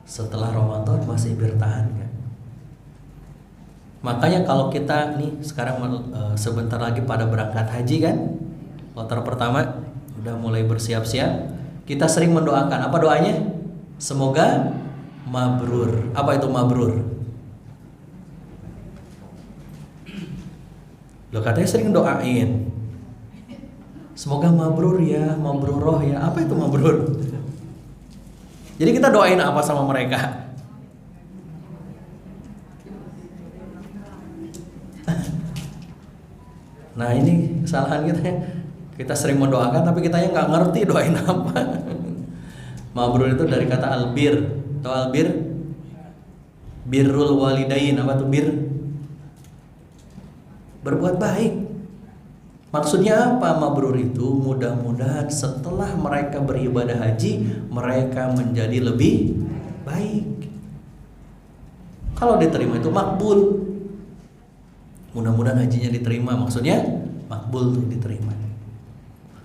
Setelah Ramadan masih bertahan kan? Makanya kalau kita nih sekarang sebentar lagi pada berangkat haji kan, kloter pertama udah mulai bersiap-siap, kita sering mendoakan apa doanya? Semoga mabrur. Apa itu mabrur? Lo katanya sering doain, semoga mabrur ya, mabruroh ya. Apa itu mabrur? Jadi kita doain apa sama mereka? Nah ini kesalahan kita. Kita sering mendoakan tapi kita yang nggak ngerti doain apa. Mabrur itu dari kata albir. Tahu albir? Birrul walidain. Apa tuh bir? Berbuat baik. Maksudnya apa? Mabrur itu mudah-mudahan setelah mereka beribadah haji, mereka menjadi lebih baik. Kalau diterima itu makbul. Mudah-mudahan hajinya diterima. Maksudnya makbul tuh diterima.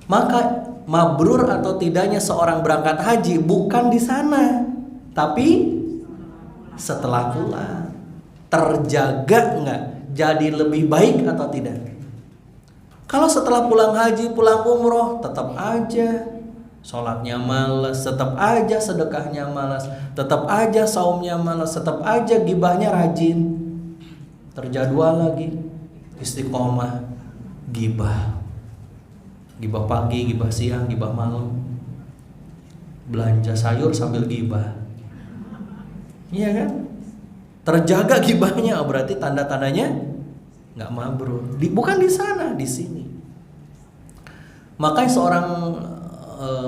Maka mabrur atau tidaknya seorang berangkat haji bukan di sana, tapi setelah pulang. Terjaga nggak? Jadi lebih baik atau tidak? Kalau setelah pulang haji, pulang umroh, tetap aja sholatnya malas, tetap aja sedekahnya malas, tetap aja saumnya malas, tetap aja gibahnya rajin, terjadwal lagi, istiqomah, gibah pagi, gibah siang, gibah malam, belanja sayur sambil gibah, iya kan? Terjaga gibahnya, berarti tanda-tandanya nggak mabrur. Bukan di sana, di sini. Makanya seorang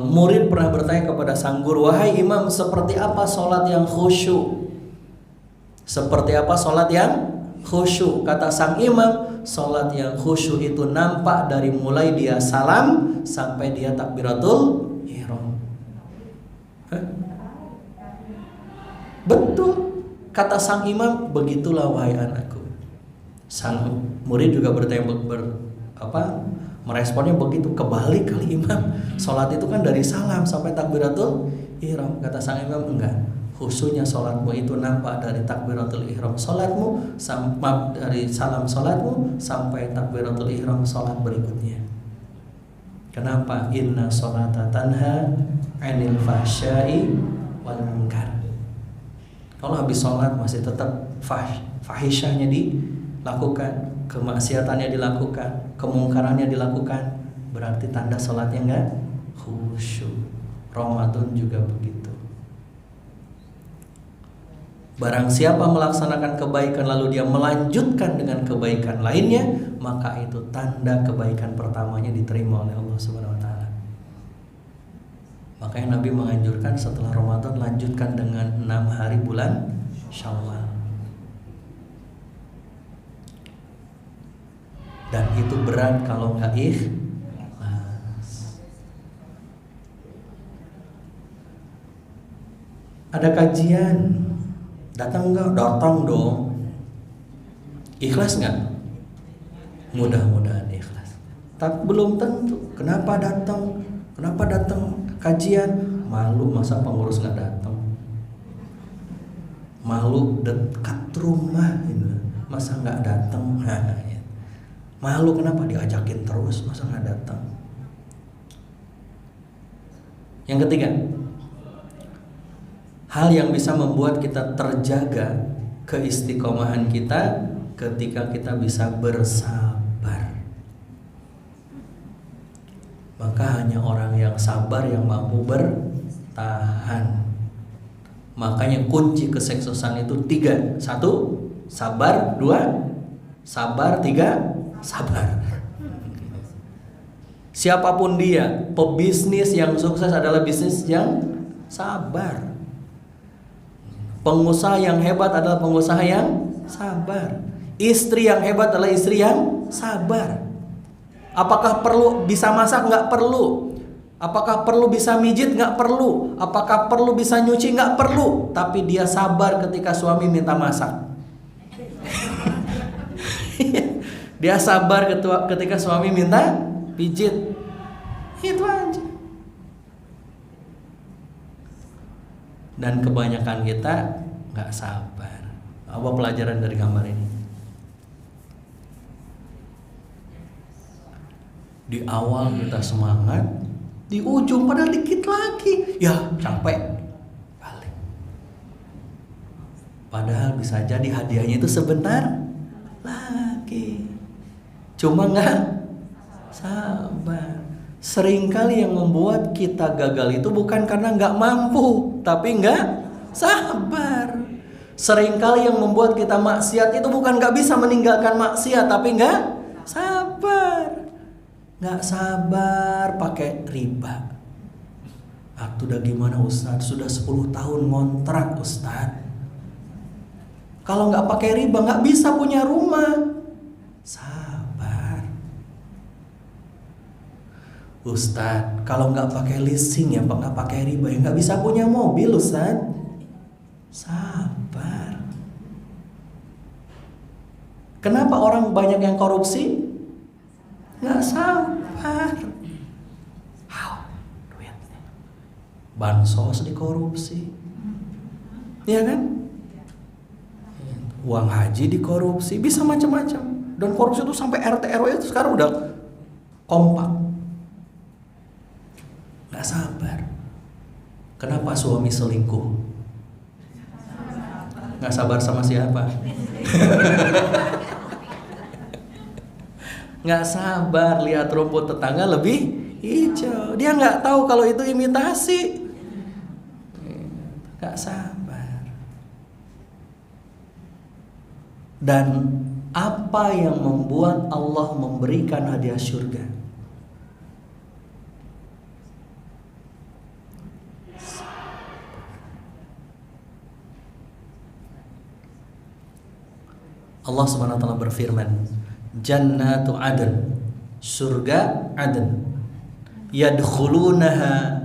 murid pernah bertanya kepada sang guru, wahai imam, seperti apa sholat yang khusyuk? Seperti apa sholat yang khusyuk? Kata sang imam, sholat yang khusyuk itu nampak dari mulai dia salam sampai dia takbiratul ihram. Betul, kata sang imam, begitulah wahai anakku. Sang murid juga bertanya meresponnya begitu, kebalik kali imam. Sholat itu kan dari salam sampai takbiratul ihram. Kata sang imam, enggak. Khusyuknya sholatmu itu nampak dari takbiratul ihram sholatmu, dari salam sholatmu sampai takbiratul ihram sholat berikutnya. Kenapa? Inna sholata tanha 'anil fahsya'i wal munkar. Kalau habis sholat masih tetap fahisyahnya dilakukan, kemaksiatannya dilakukan, kemungkarannya dilakukan, berarti tanda sholatnya enggak khusyuk. Ramadan juga begitu. Barang siapa melaksanakan kebaikan lalu dia melanjutkan dengan kebaikan lainnya, maka itu tanda kebaikan pertamanya diterima oleh Allah Subhanahu wa taala. Makanya Nabi menganjurkan setelah Ramadan lanjutkan dengan 6 hari bulan Syawal. Dan itu berat kalau nggak ikhlas. Ada kajian, datang nggak? Datang dong. Ikhlas nggak? Mudah-mudahan ikhlas. Tapi belum tentu. Kenapa datang? Kenapa datang kajian? Malu, masa pengurus nggak datang? Malu, dekat rumah ini, masa nggak datang? Malu, kenapa diajakin terus, masa nggak datang? Yang ketiga, hal yang bisa membuat kita terjaga keistiqomahan kita ketika kita bisa bersabar. Maka hanya orang yang sabar yang mampu bertahan. Makanya kunci kesuksesan itu 3. 1, sabar. 2, sabar. 3, sabar. Siapapun dia, pebisnis yang sukses adalah bisnis yang sabar. Pengusaha yang hebat adalah pengusaha yang sabar. Istri yang hebat adalah istri yang sabar. Apakah perlu bisa masak? Nggak perlu. Apakah perlu bisa mijit? Nggak perlu. Apakah perlu bisa nyuci? Nggak perlu. Tapi dia sabar ketika suami minta masak. Dia sabar ketika suami minta pijit. Itu aja. Dan kebanyakan kita nggak sabar. Apa pelajaran dari gambar ini? Di awal kita semangat, di ujung padahal dikit lagi, ya capek, balik. Padahal bisa jadi hadiahnya itu sebentar lagi. Cuma nggak sabar. Seringkali yang membuat kita gagal itu bukan karena nggak mampu, tapi nggak sabar. Seringkali yang membuat kita maksiat itu bukan nggak bisa meninggalkan maksiat, tapi nggak sabar. nggak sabar pakai riba. Atuh udah gimana Ustaz? Sudah 10 tahun ngontrak Ustaz. Kalau nggak pakai riba nggak bisa punya rumah. Sabar. Ustaz, kalau nggak pakai leasing ya, nggak pakai riba ya nggak bisa punya mobil Ustaz. Sabar. Kenapa orang banyak yang korupsi? Nggak sabar. Duit. Bansos dikorupsi, ya kan? Uang haji dikorupsi, bisa macam-macam. Dan korupsi itu sampai RT RW itu sekarang udah kompak. Nggak sabar. Kenapa suami selingkuh? Nggak sabar sama siapa? Nggak sabar lihat rumput tetangga lebih hijau. Dia nggak tahu kalau itu imitasi. Nggak sabar. Dan apa yang membuat Allah memberikan hadiah surga? Allah SWT berfirman, Jannatu Aden, surga Aden, yadkhulunaha,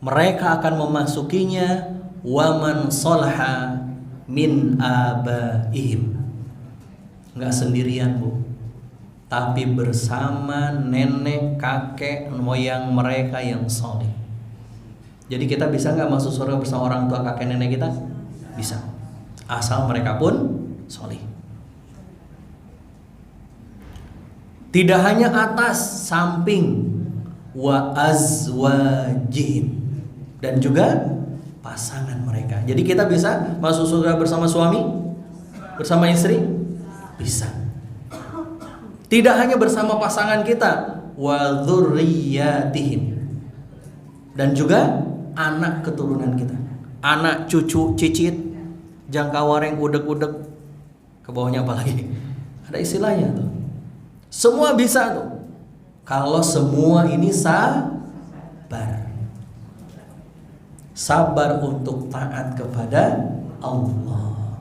mereka akan memasukinya, waman solha min abaihim, nggak sendirian Bu, tapi bersama nenek kakek moyang mereka yang soleh. Jadi kita bisa nggak masuk surga bersama orang tua kakek nenek kita? Bisa, asal mereka pun soleh. Tidak hanya atas, samping, wa azwajihim, dan juga pasangan mereka. Jadi kita bisa masuk surga bersama suami, bersama istri, bisa. Tidak hanya bersama pasangan kita, wa dzurriyyatihim, dan juga anak keturunan kita, anak cucu cicit, jangkawareng, udek-udek, ke bawahnya apa lagi? Ada istilahnya tuh. Semua bisa tuh. Kalau semua ini sabar. Sabar untuk taat kepada Allah.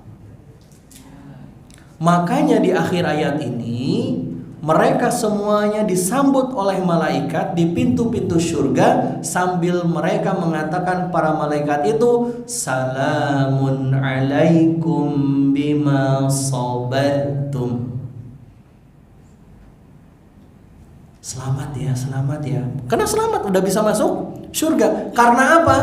Makanya di akhir ayat ini mereka semuanya disambut oleh malaikat di pintu-pintu surga sambil mereka mengatakan, para malaikat itu, salamun alaikum bima sabartum. Selamat ya, selamat ya. Karena selamat udah bisa masuk surga. Karena apa?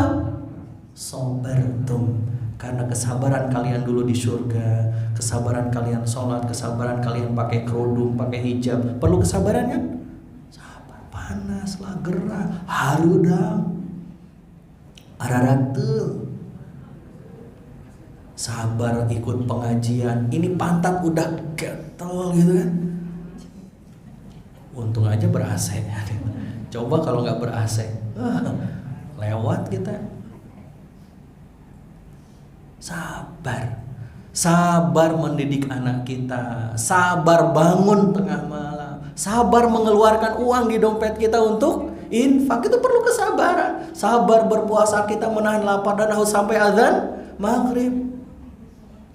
Sabartum, karena kesabaran kalian dulu di surga, kesabaran kalian sholat, kesabaran kalian pakai kerudung, pakai hijab. Perlu kesabaran kan? Sabar, panas lah, gerah, harudang, araratu. Sabar ikut pengajian, ini pantat udah gatel gitu kan. Untung aja ber-AC. Coba kalau nggak ber-AC, lewat kita. Sabar. Sabar mendidik anak kita, sabar bangun tengah malam, sabar mengeluarkan uang di dompet kita untuk infak, itu perlu kesabaran. Sabar berpuasa kita menahan lapar dan haus sampai azan maghrib.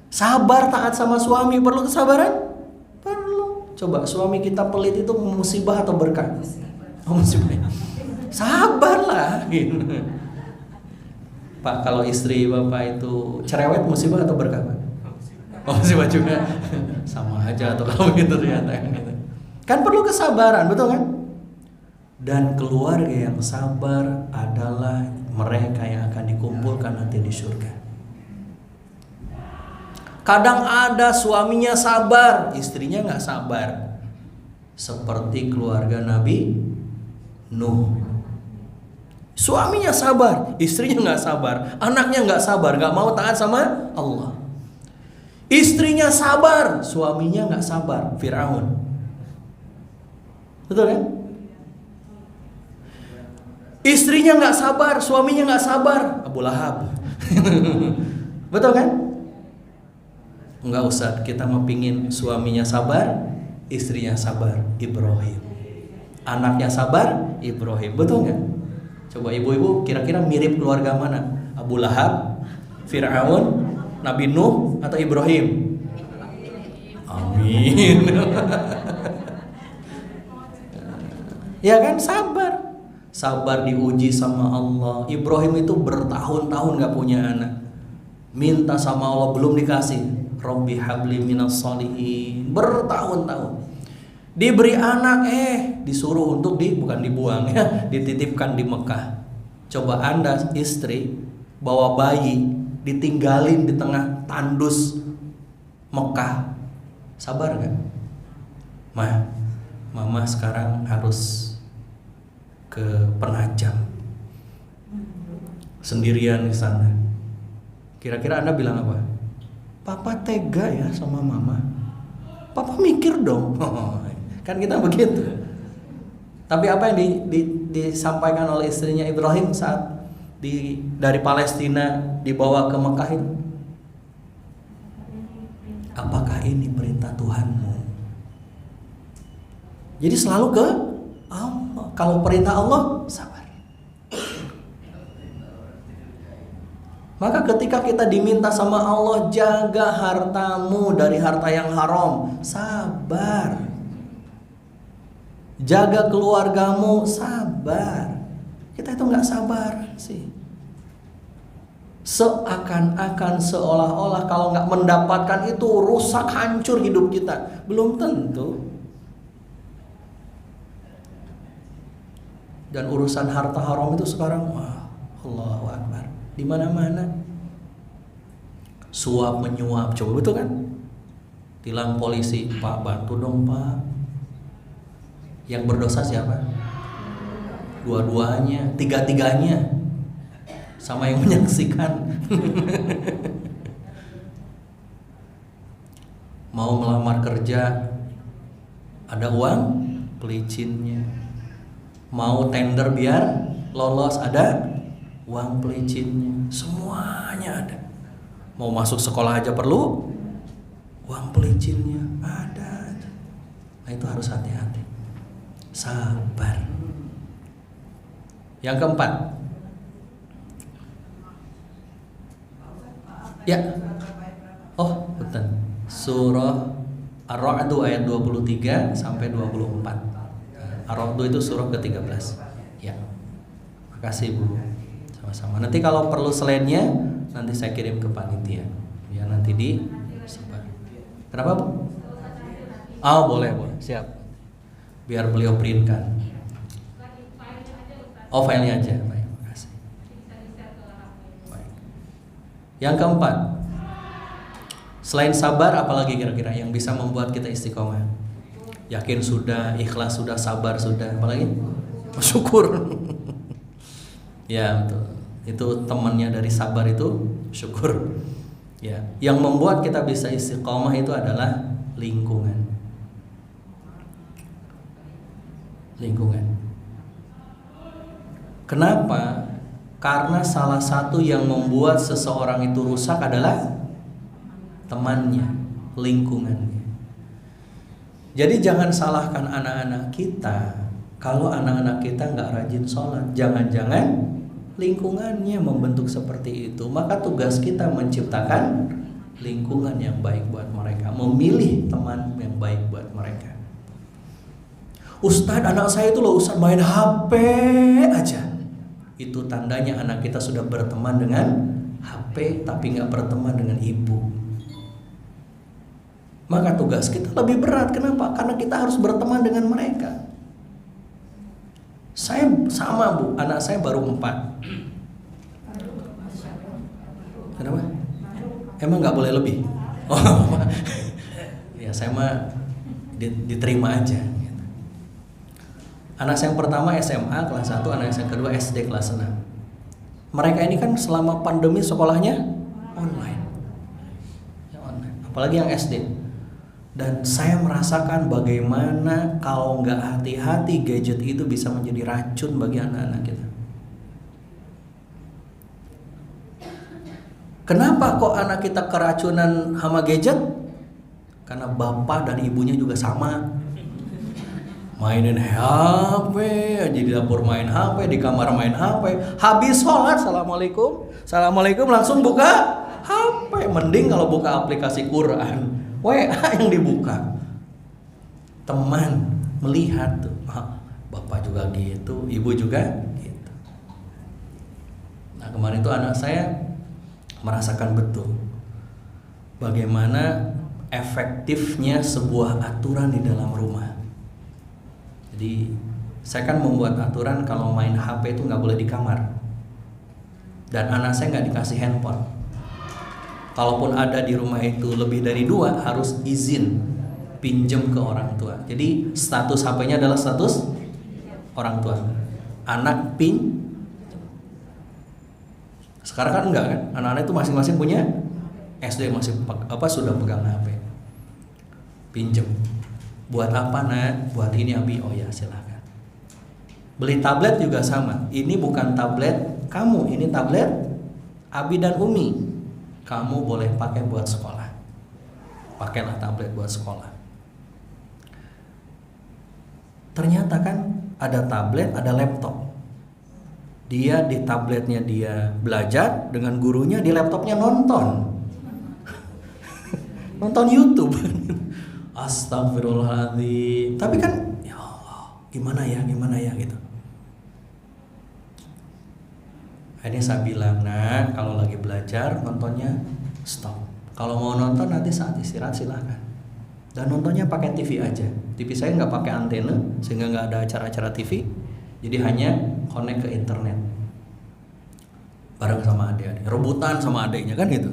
Sabar taat sama suami, perlu kesabaran? Perlu. Coba suami kita pelit, itu musibah atau berkah? Musibah. Sabarlah. Pak, kalau istri Bapak itu cerewet, musibah atau berkah, Pak? Musibah juga. Sama aja atau kalau gitu ternyata kan gitu. Kan perlu kesabaran, betul kan? Dan keluarga yang sabar adalah mereka yang akan dikumpulkan nanti di surga. Kadang ada suaminya sabar, istrinya nggak sabar. Seperti keluarga Nabi Nuh. Suaminya sabar, istrinya nggak sabar, anaknya nggak sabar, nggak mau taat sama Allah. Istrinya sabar, suaminya nggak sabar, Firaun. Betul kan? Istrinya nggak sabar, suaminya nggak sabar, Abu Lahab. Betul kan? Nggak usah kita mau pingin suaminya sabar, Istrinya sabar, Ibrahim. Anaknya sabar, Ibrahim. Betul nggak? Coba ibu-ibu kira-kira mirip keluarga mana? Abu Lahab, Fir'aun, Nabi Nuh, atau Ibrahim? Amin. Ya kan, sabar. Sabar diuji sama Allah. Ibrahim itu bertahun-tahun gak punya anak. Minta sama Allah belum dikasih. Rabbi habli minas sholihin. Bertahun-tahun. Diberi anak, disuruh untuk bukan dibuang ya, dititipkan di Mekah. Coba Anda istri bawa bayi, ditinggalin di tengah tandus Mekah. Sabar gak? Mama sekarang harus ke Penajam, sendirian di sana. Kira-kira Anda bilang apa? Papa tega ya sama mama. Papa mikir dong. Kan kita begitu. Tapi apa yang disampaikan oleh istrinya Ibrahim saat dari Palestina dibawa ke Mekah itu? Apakah ini perintah Tuhanmu? Jadi selalu ke Allah. Kalau perintah Allah, sabar. Maka ketika kita diminta sama Allah, jaga hartamu dari harta yang haram, sabar. Jaga keluargamu, sabar. Kita itu gak sabar sih. Seakan-akan, seolah-olah kalau gak mendapatkan itu rusak, hancur hidup kita. Belum tentu. Dan urusan harta haram itu sekarang, Allahu Akbar, di mana-mana. Suap menyuap, coba betul kan? Tilang polisi, Pak bantu dong Pak. Yang berdosa siapa? Dua-duanya, tiga-tiganya, sama yang menyaksikan. Mau melamar kerja, ada uang pelicinnya. Mau tender biar lolos, ada uang pelicinnya. Semuanya ada. Mau masuk sekolah aja perlu uang pelicinnya, ada aja. Nah itu harus hati-hati. Sabar. Yang keempat, ya. Oh, betul. Surah Ar-Ra'd ayat 23 sampai 24. Ar-Ra'd itu surah ke-13. Ya. Makasih Bu. Sama-sama. Nanti kalau perlu slide-nya nanti saya kirim ke panitia. Ya nanti disebar. Kenapa Bu? Oh, boleh. Siap. Biar beliau printkan. Oh, filenya aja. Baik, makasih. Baik. Yang keempat, selain sabar, apalagi kira-kira yang bisa membuat kita istiqomah? Yakin sudah, ikhlas sudah, sabar sudah, apalagi? Syukur. Ya, betul. Itu temannya dari sabar itu syukur. Ya, yang membuat kita bisa istiqomah itu adalah lingkungan. Kenapa? Karena salah satu yang membuat seseorang itu rusak adalah temannya, lingkungannya. Jadi jangan salahkan anak-anak kita kalau anak-anak kita nggak rajin sholat. Jangan-jangan lingkungannya membentuk seperti itu. Maka tugas kita menciptakan lingkungan yang baik buat mereka, memilih teman yang baik buat mereka. Ustadz, anak saya itu loh Ustadz main HP aja. Itu tandanya anak kita sudah berteman dengan HP tapi nggak berteman dengan ibu. Maka tugas kita lebih berat. Kenapa? Karena kita harus berteman dengan mereka. Saya sama Bu, anak saya baru 4. Kenapa? Emang nggak boleh lebih? Oh, ya saya mah diterima aja. Anak saya yang pertama SMA kelas 1, anak saya yang kedua SD kelas 6. Mereka ini kan selama pandemi sekolahnya online. Ya, online. Apalagi yang SD. Dan saya merasakan bagaimana kalau nggak hati-hati gadget itu bisa menjadi racun bagi anak-anak kita. Kenapa kok anak kita keracunan sama gadget? Karena bapak dan ibunya juga sama. mainin HP aja di dapur, main HP di kamar, main HP, habis sholat assalamualaikum langsung buka HP. Mending kalau buka aplikasi Quran, WA yang dibuka. Teman melihat tuh, bapak juga gitu, ibu juga gitu. Nah kemarin tuh anak saya merasakan betul bagaimana efektifnya sebuah aturan di dalam rumah. Jadi saya kan membuat aturan kalau main HP itu nggak boleh di kamar, dan anak saya nggak dikasih handphone. Kalaupun ada di rumah itu lebih dari 2 harus izin pinjem ke orang tua. Jadi status HP-nya adalah status orang tua. Anak sekarang kan enggak kan? Anak-anak itu masing-masing punya SD sudah pegang HP. Pinjem. Buat apa nak? Buat ini Abi. Oh ya silakan. Beli tablet juga sama. Ini bukan tablet kamu, ini tablet Abi dan Umi. Kamu boleh pakai buat sekolah. Pakailah tablet buat sekolah. Ternyata kan ada tablet, ada laptop. Dia di tabletnya dia belajar, dengan gurunya di laptopnya nonton YouTube. Astagfirullahaladzim. Tapi kan ya Allah, gimana ya gitu. Akhirnya saya bilang, nah kalau lagi belajar nontonnya stop. Kalau mau nonton nanti saat istirahat silahkan. Dan nontonnya pakai TV aja. TV saya nggak pakai antena sehingga nggak ada acara-acara TV. Jadi hanya connect ke internet. Bareng sama adik-adik, rebutan sama adiknya kan gitu.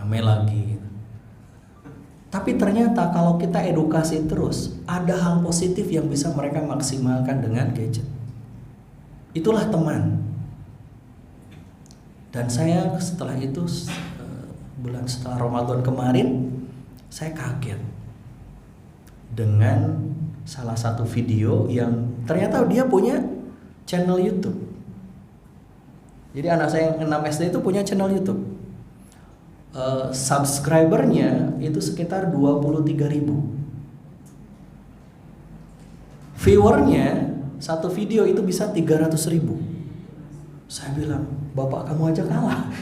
Rame lagi. Gitu. Tapi ternyata kalau kita edukasi terus, ada hal positif yang bisa mereka maksimalkan dengan gadget. Itulah teman. Dan saya setelah itu bulan setelah Ramadan kemarin, saya kaget dengan salah satu video yang ternyata dia punya channel YouTube. Jadi anak saya yang 6 SD itu punya channel YouTube. Subscribernya itu sekitar 23.000. Viewernya satu video itu bisa 300.000. Saya bilang, bapak kamu aja kalah.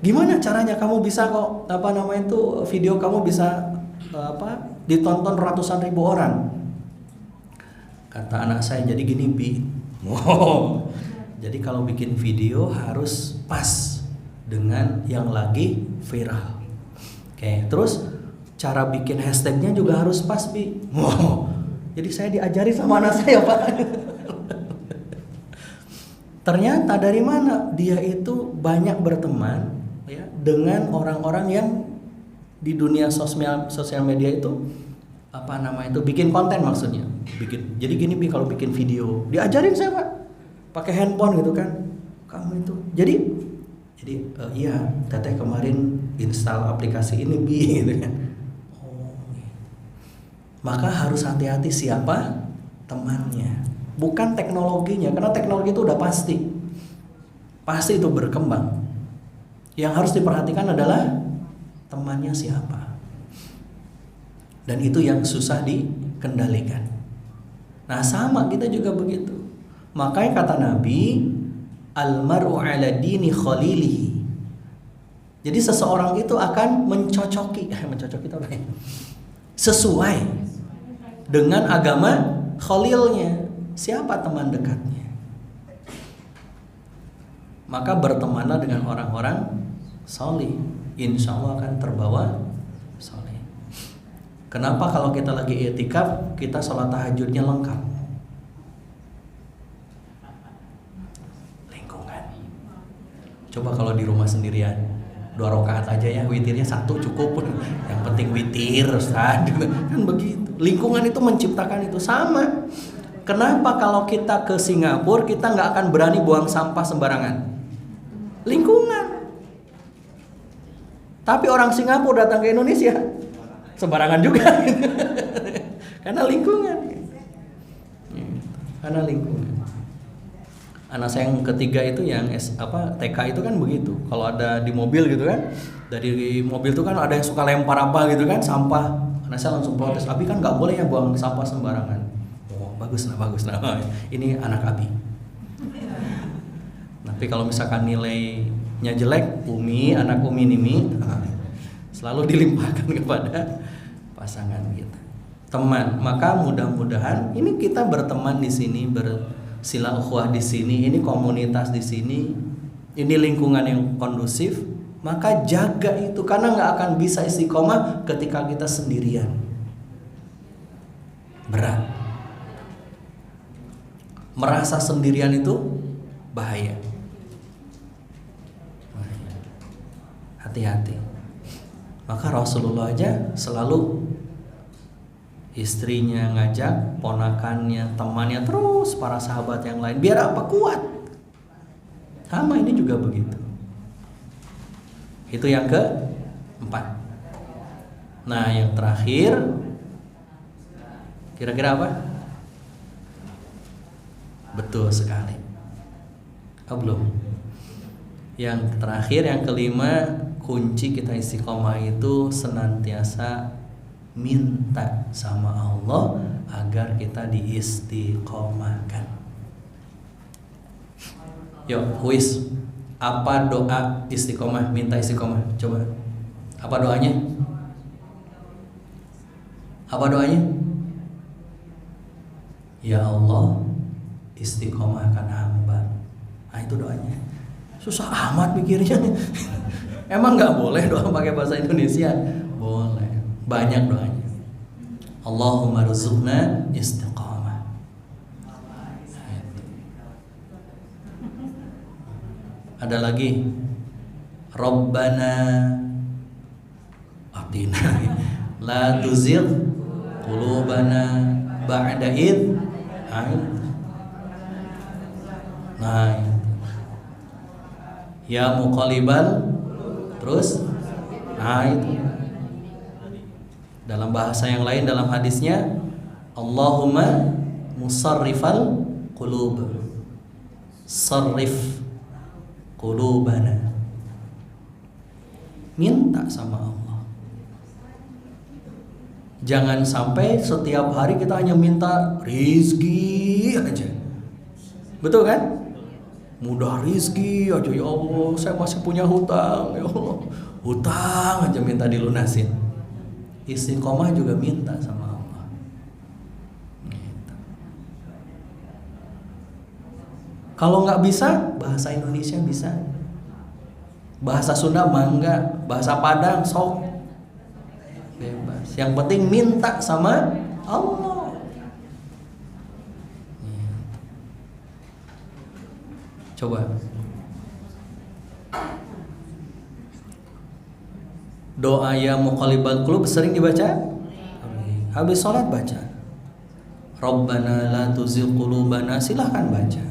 Gimana caranya kamu bisa kok video kamu bisa ditonton ratusan ribu orang? Kata anak saya, jadi gini Bi. Jadi kalau bikin video harus pas dengan yang lagi viral. Oke, terus cara bikin hashtagnya juga harus pas Bi. Jadi saya diajari sama anak saya Pak. Ternyata dari mana dia itu banyak berteman ya dengan orang-orang yang di dunia sosial media itu bikin konten maksudnya. Jadi gini Bi kalau bikin video, diajarin saya Pak. Pakai handphone gitu kan. Kamu itu. Jadi iya, Teteh kemarin install aplikasi ini Bi gitu kan. Maka harus hati-hati siapa temannya. Bukan teknologinya, karena teknologi itu udah pasti itu berkembang. Yang harus diperhatikan adalah temannya siapa. Dan itu yang susah dikendalikan. Nah sama kita juga begitu. Makanya kata Nabi, almaru ala dini khalilihi. Jadi seseorang itu akan mencocoki itu apa ya? Sesuai dengan agama khalilnya. Siapa teman dekatnya? Maka bertemanlah dengan orang-orang salih. Insya Allah akan terbawa salih. Kenapa kalau kita lagi i'tikaf kita sholat tahajudnya lengkap? Lingkungan. Coba kalau di rumah sendirian 2 rakaat aja ya, witirnya 1 cukup. Yang penting witir, Ustaz. Kan begitu. Lingkungan itu menciptakan itu sama. Kenapa kalau kita ke Singapura kita nggak akan berani buang sampah sembarangan? Lingkungan. Tapi orang Singapura datang ke Indonesia sembarangan juga. Karena lingkungan. Karena lingkungan. Anak saya yang ketiga itu yang TK itu kan begitu. Kalau ada di mobil gitu kan, dari mobil itu kan ada yang suka lempar apa gitu kan, sampah. Nah saya langsung protes, Abi kan nggak boleh ya buang sampah sembarangan. Oh bagus nah. Ini anak Abi. Tapi kalau misalkan nilainya jelek, anak Umi Nimi, selalu dilimpahkan kepada pasangan kita. Teman, maka mudah-mudahan ini kita berteman di sini, bersilaturahmi di sini, ini komunitas di sini, ini lingkungan yang kondusif, maka jaga itu karena nggak akan bisa istiqomah ketika kita sendirian. Berat. Merasa sendirian itu bahaya. Hati-hati. Maka Rasulullah aja selalu istrinya ngajak, ponakannya, temannya, terus para sahabat yang lain. Biar apa? Kuat. Sama ini juga begitu. Itu yang keempat. Nah yang terakhir, kira-kira apa? Betul sekali. Belum. Yang terakhir, yang kelima, kunci kita istiqomah itu senantiasa minta sama Allah agar kita diistiqomahkan. Yuk, kuis. Apa doa istiqomah? Minta istiqomah. Coba. Apa doanya? Apa doanya? Ya Allah, istiqomahkan hamba. Nah itu doanya. Susah amat pikirnya. Emang nggak boleh doa pakai bahasa Indonesia? Boleh. Banyak doanya. Allahumma rzuqna istiqamah. Ada lagi. Rabbana atina la tuzigh qulubana ba'da id nah ya muqallibal terus nah itu dalam bahasa yang lain dalam hadisnya Allahumma musarrifal qulub sarrif qulubana minta sama Allah. Jangan sampai setiap hari kita hanya minta rizki aja. Betul kan? Mudah rizki aja, ya Allah saya masih punya hutang, ya Allah hutang aja minta dilunasin. Istiqomah juga minta sama Allah gitu. Kalau nggak bisa bahasa Indonesia bisa, bahasa Sunda mangga, bahasa Padang sok, bebas. Yang penting minta sama Allah. Coba doa ya muqallibal qulub sering dibaca. Habis sholat baca Rabbana la tuzigh qulubana, silahkan baca.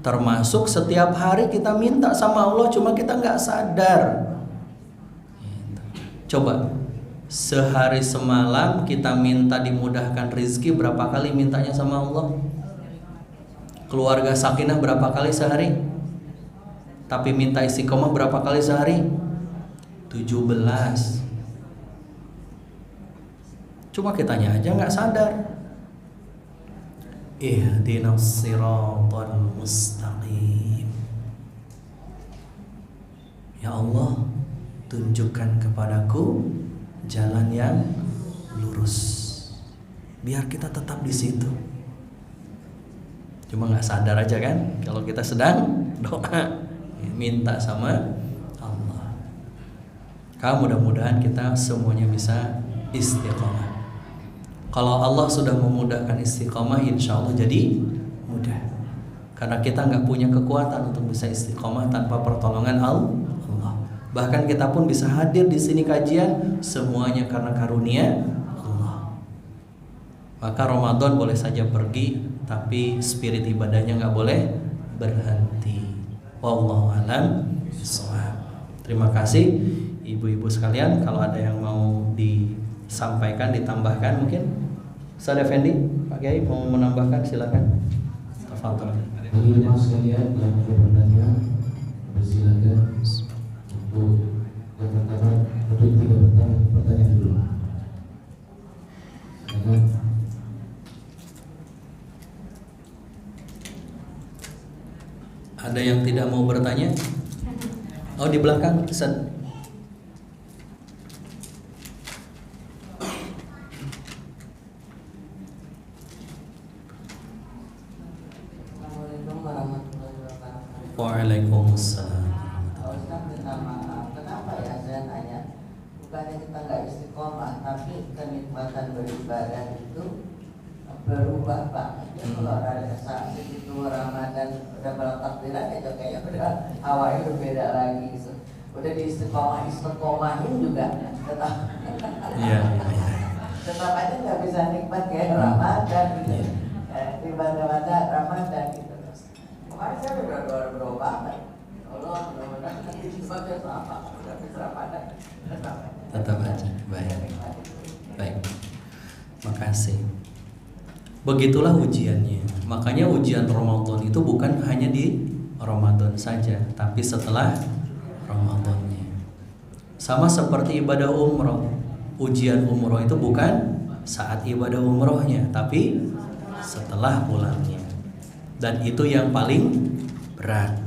Termasuk setiap hari kita minta sama Allah, cuma kita nggak sadar. Coba sehari semalam kita minta dimudahkan rezeki, berapa kali mintanya sama Allah? Keluarga sakinah berapa kali sehari? Tapi minta istiqomah berapa kali sehari? 17. Cuma kitanya aja nggak sadar. Ihdinas siratal mustaqim. Ya Allah, tunjukkan kepadaku jalan yang lurus. Biar kita tetap di situ. Cuma nggak sadar aja kan? Kalau kita sedang doa, minta sama Allah. Mudah-mudahan kita semuanya bisa istiqomah. Kalau Allah sudah memudahkan istiqomah, insya Allah jadi mudah. Karena kita nggak punya kekuatan untuk bisa istiqomah tanpa pertolongan Allah. Bahkan kita pun bisa hadir di sini kajian semuanya karena karunia Allah. Maka Ramadan boleh saja pergi, tapi spirit ibadahnya nggak boleh berhenti. Wallahu a'lam bishawab. Terima kasih ibu-ibu sekalian. Kalau ada yang mau disampaikan, ditambahkan mungkin. Ustaz Effendi, Pak Kiai mau menambahkan silakan. Tafadhol. Bagi jemaah sekalian yang ada pertanyaan, bersilakan untuk yang pertama, untuk 3 Ada yang tidak mau bertanya? Oh, di belakang, Ustaz. Assalamualaikum warahmatullahi wabarakatuh. Waalaikumsalam. Ustaz minta maaf, kenapa ya saya nanya? Bukannya kita nggak istiqomah, tapi kenikmatan beribadah itu berubah banget. Ya, kalau ada saat itu Ramadan udah malam takbiran itu kayaknya udah awalnya berbeda lagi. Udah di istiqomahin juga tetap. Iya. Tetap aja nggak bisa nikmat kayak Ramadan gitu. Ibadah Ramadan gitu. Kemarin saya udah berdoa banget. Allah mudah-mudahan nanti ibadah sama udah bisa Ramadan. Tetap aja. Baik. Makasih. Begitulah ujiannya. Makanya ujian Ramadan itu bukan hanya di Ramadan saja, tapi setelah Ramadannya. Sama seperti ibadah umroh. Ujian umroh itu bukan saat ibadah umrohnya, tapi setelah pulangnya. Dan itu yang paling berat.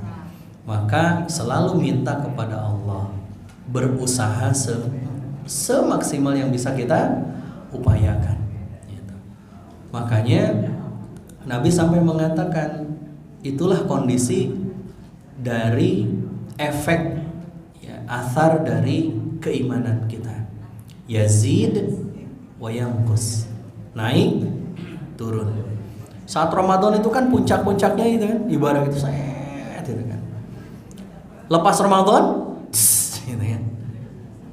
Maka selalu minta kepada Allah, berusaha semaksimal yang bisa kita upayakan. Makanya Nabi sampai mengatakan itulah kondisi dari efek ya, athar dari keimanan kita. Yazid wa yanqus. Naik, turun. Saat Ramadan itu kan puncak-puncaknya itu kan ibadah itu set itu kan. Lepas Ramadan gitu kan.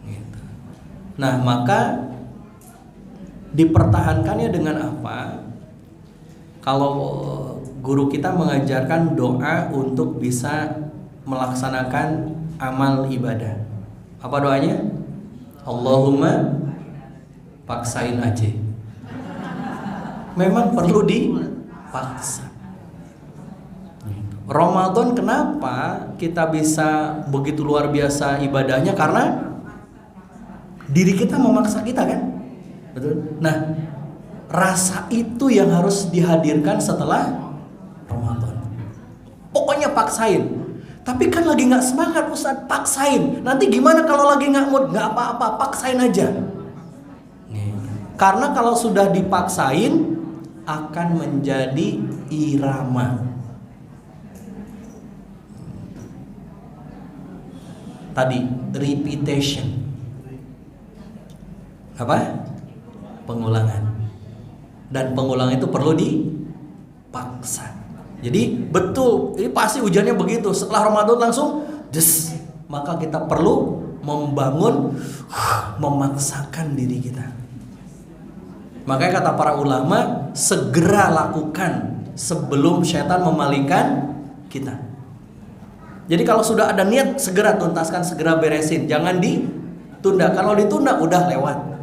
Gitu. Nah, maka dipertahankannya dengan apa? Kalau guru kita mengajarkan doa untuk bisa melaksanakan amal ibadah. Apa doanya? Allahumma paksain aja. Memang perlu dipaksa. Ramadan kenapa kita bisa begitu luar biasa ibadahnya? Karena diri kita memaksa kita kan? Betul. Nah, rasa itu yang harus dihadirkan setelah Ramadan. Pokoknya paksain. Tapi kan lagi nggak semangat Ustaz, paksain. Nanti gimana kalau lagi nggak mood? Nggak apa-apa, paksain aja. Karena kalau sudah dipaksain akan menjadi irama. Tadi repetition. Apa? Pengulangan. Dan pengulangan itu perlu dipaksa. Jadi betul, ini pasti ujiannya begitu. Setelah Ramadan langsung maka kita perlu membangun, memaksakan diri kita. Makanya kata para ulama, segera lakukan sebelum setan memalingkan kita. Jadi kalau sudah ada niat, segera tuntaskan, segera beresin, jangan ditunda. Kalau ditunda udah lewat.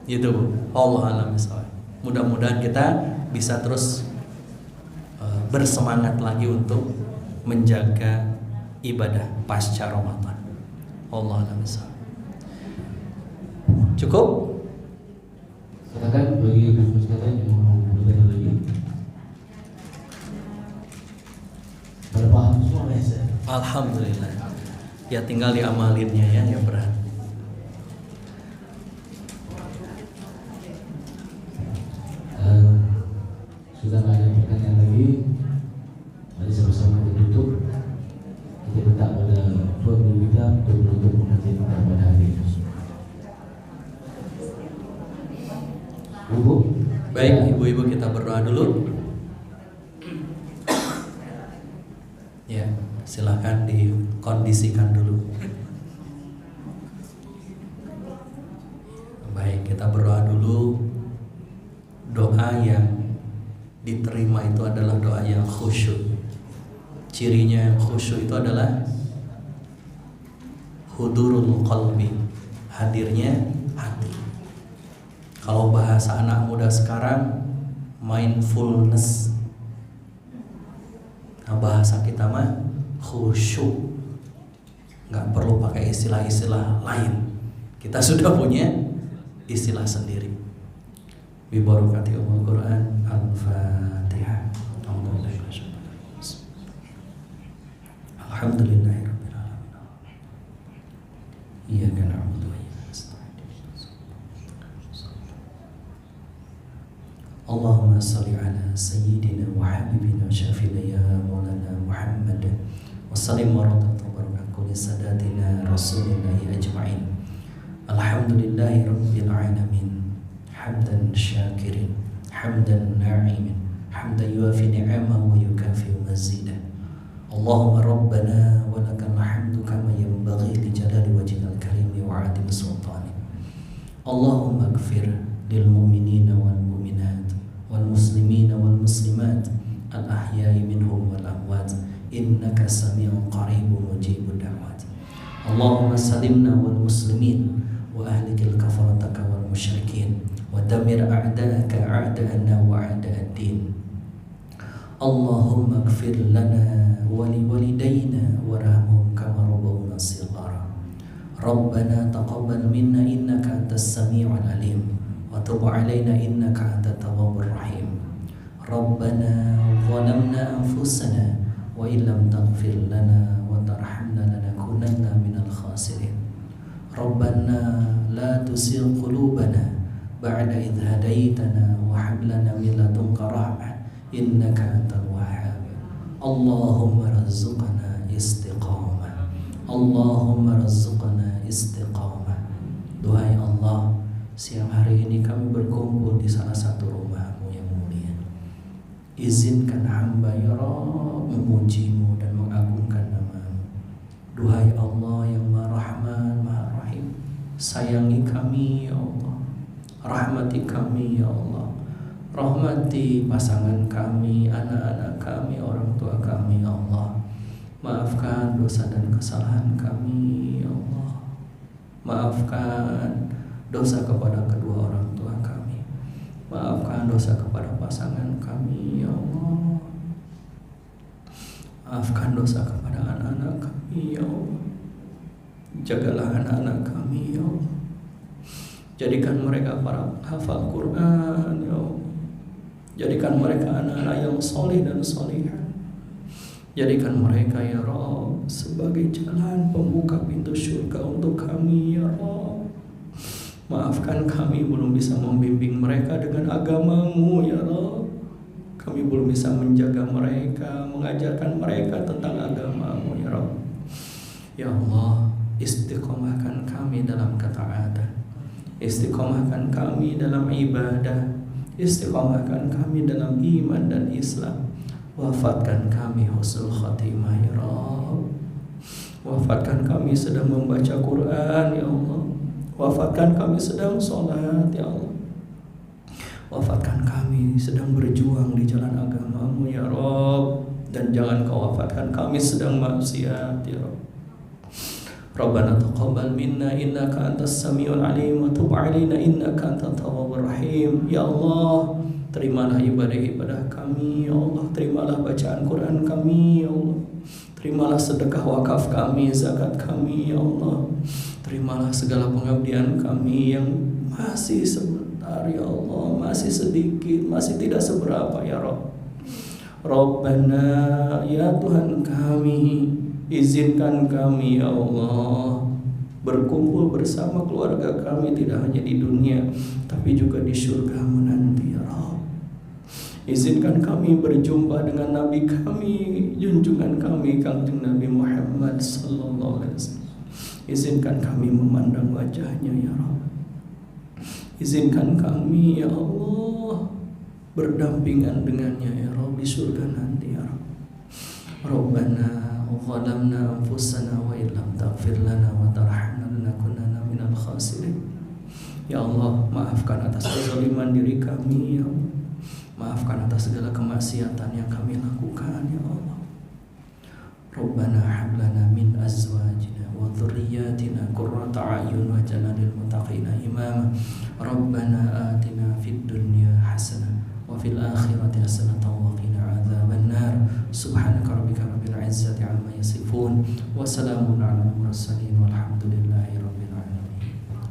Gitu Bu. Allah a'lam bishawab. Mudah-mudahan kita bisa terus bersemangat lagi untuk menjaga ibadah pasca Ramadan. Allah a'lam bishawab. Cukup? Silakan bagi ibu sekalian yang mau bertanya lagi. Pada paham semua ya. Alhamdulillah. Ya tinggal diamalinnya ya yang berat. Sudah nggak ada pertanyaan lagi. Mari sama-sama kita tutup. Kita minta pada Tuhan Guru kita untuk menutup pengajian kita pada hari ini. Ibu. Baik, ibu-ibu kita berdoa dulu. Ya, silakan dikondisikan dulu. Baik, kita berdoa dulu. Doa yang diterima itu adalah doa yang khusyuk. Cirinya yang khusyuk itu adalah hudurul qalbi, hadirnya hati. Kalau bahasa anak muda sekarang mindfulness. Nah, bahasa kita mah khusyuk. Nggak perlu pakai istilah-istilah lain. Kita sudah punya istilah sendiri. Bi barakati Quran. Al-Fatihah. Alhamdulillahirabbil alamin. Iyyaka na'budu wa iyyaka nasta'in. Allahumma shalli ala sayyidina wa habibina syafi'ina ya maulana Muhammad wa sallim wa radallahu kulli sadatina rasulillahi ajma'in. Alhamdulillahi rabbil alamin. Hamdan syakirin, hamdan na'imin, hamdan yuafi ni'amahu wa yukafi mazidah. Allahumma rabbana wa lakal hamdu kama yanbaghi li jalali wajhikal karim wa 'azimi sultanik. Allahumma ighfir lil mu'minina wal mu'minat wal muslimina wal muslimat al ahya'i minhum wal amwat innaka sami'un qaribun mujibud da'wat. Allahumma salimna wal muslimin wa ahlikil kafarataka wal musyrikin wa damir a'da'aka a'da'ana wa a'da'ad-din. Allahumma ighfir lana wa li walidayna warhamhum kama rabbawna shighara. Rabbana taqabbal minna innaka antas sami'ul alim wa tub 'alaina innaka antat tawwabur rahim. Rabbana zalamna anfusana wa illam taghfir lana wa tarhamna lanakunanna minal khasirin. Rabbana la tuzigh qulubana ba'da idh hadaitana wa hab lana min ladunka rahmah innaka antal wahhab. Allahumma razzuqna istiqamah. Allahumma razzuqna istiqamah. Duhai Allah, siang hari ini kami berkumpul di salah satu rumah-Mu yang mulia. Izinkan hamba ya Rabb memuji-Mu dan mengagungkan nama-Mu. Duhai Allah yang Maha Rahman, Maha Rahim, sayangi kami ya Allah. Rahmati kami ya Allah. Rahmati pasangan kami, anak-anak kami, orang tua kami ya Allah. Maafkan dosa dan kesalahan kami ya Allah. Maafkan dosa kepada kedua orang tua kami. Maafkan dosa kepada pasangan kami ya Allah. Maafkan dosa kepada anak-anak kami ya Allah. Jagalah anak-anak kami ya Allah. Jadikan mereka para hafal Quran ya Allah. Jadikan mereka anak-anak yang soleh dan solehah. Jadikan mereka ya Rabb sebagai jalan pembuka pintu surga untuk kami ya Rabb. Maafkan kami belum bisa membimbing mereka dengan agama-Mu ya Rabb. Kami belum bisa menjaga mereka, mengajarkan mereka tentang agama-Mu ya Rabb. Ya Allah, istiqomahkan kami dalam ketaatan. Istiqomahkan kami dalam ibadah. Istiqomahkan kami dalam iman dan Islam. Wafatkan kami husnul khatimah ya Rabb. Wafatkan kami sedang membaca Quran ya Allah. Wafatkan kami sedang sholat ya Allah. Wafatkan kami sedang berjuang di jalan agama-Mu ya Rabb. Dan jangan Kau wafatkan kami sedang maksiat ya Rabb. Rabbana taqabbal minna innaka antas samiul alim wa tub 'alaina innaka antat tawwabur rahim. Ya Allah, terimalah ibadah-ibadah kami ya Allah. Terimalah bacaan Quran kami ya Allah. Terimalah sedekah wakaf kami, zakat kami ya Allah. Terimalah segala pengabdian kami yang masih sebentar ya Allah, masih sedikit, masih tidak seberapa ya Rabb. Rabbana ya Tuhan kami, izinkan kami ya Allah berkumpul bersama keluarga kami tidak hanya di dunia tapi juga di surga-Mu nanti ya Rabb. Izinkan kami berjumpa dengan Nabi kami, junjungan kami Kangjeng Nabi Muhammad sallallahu alaihi wasallam. Izinkan kami memandang wajahnya ya Rabb. Izinkan kami ya Allah berdampingan dengannya ya Rabb di surga nanti ya Rabb. Rabbana zalamna anfusana wa illam taghfir lana wa tarhamna lanakunanna minal khasirin. Ya Allah, maafkan atas kezaliman diri kami ya Allah. Maafkan atas segala kemaksiatan yang kami lakukan ya Allah. Rabbana hab lana min azwajina wa dhurriyyatina qurrata a'yun waj'alna lil muttaqina imama. Rabbana atina fid dunya hasanah wa fil akhirati hasanah wa qina adzaban nar. Subhanaka rabbika rabbil izzati amma yasifun wa salamun alal mursalin walhamdulillahi rabbil alamin.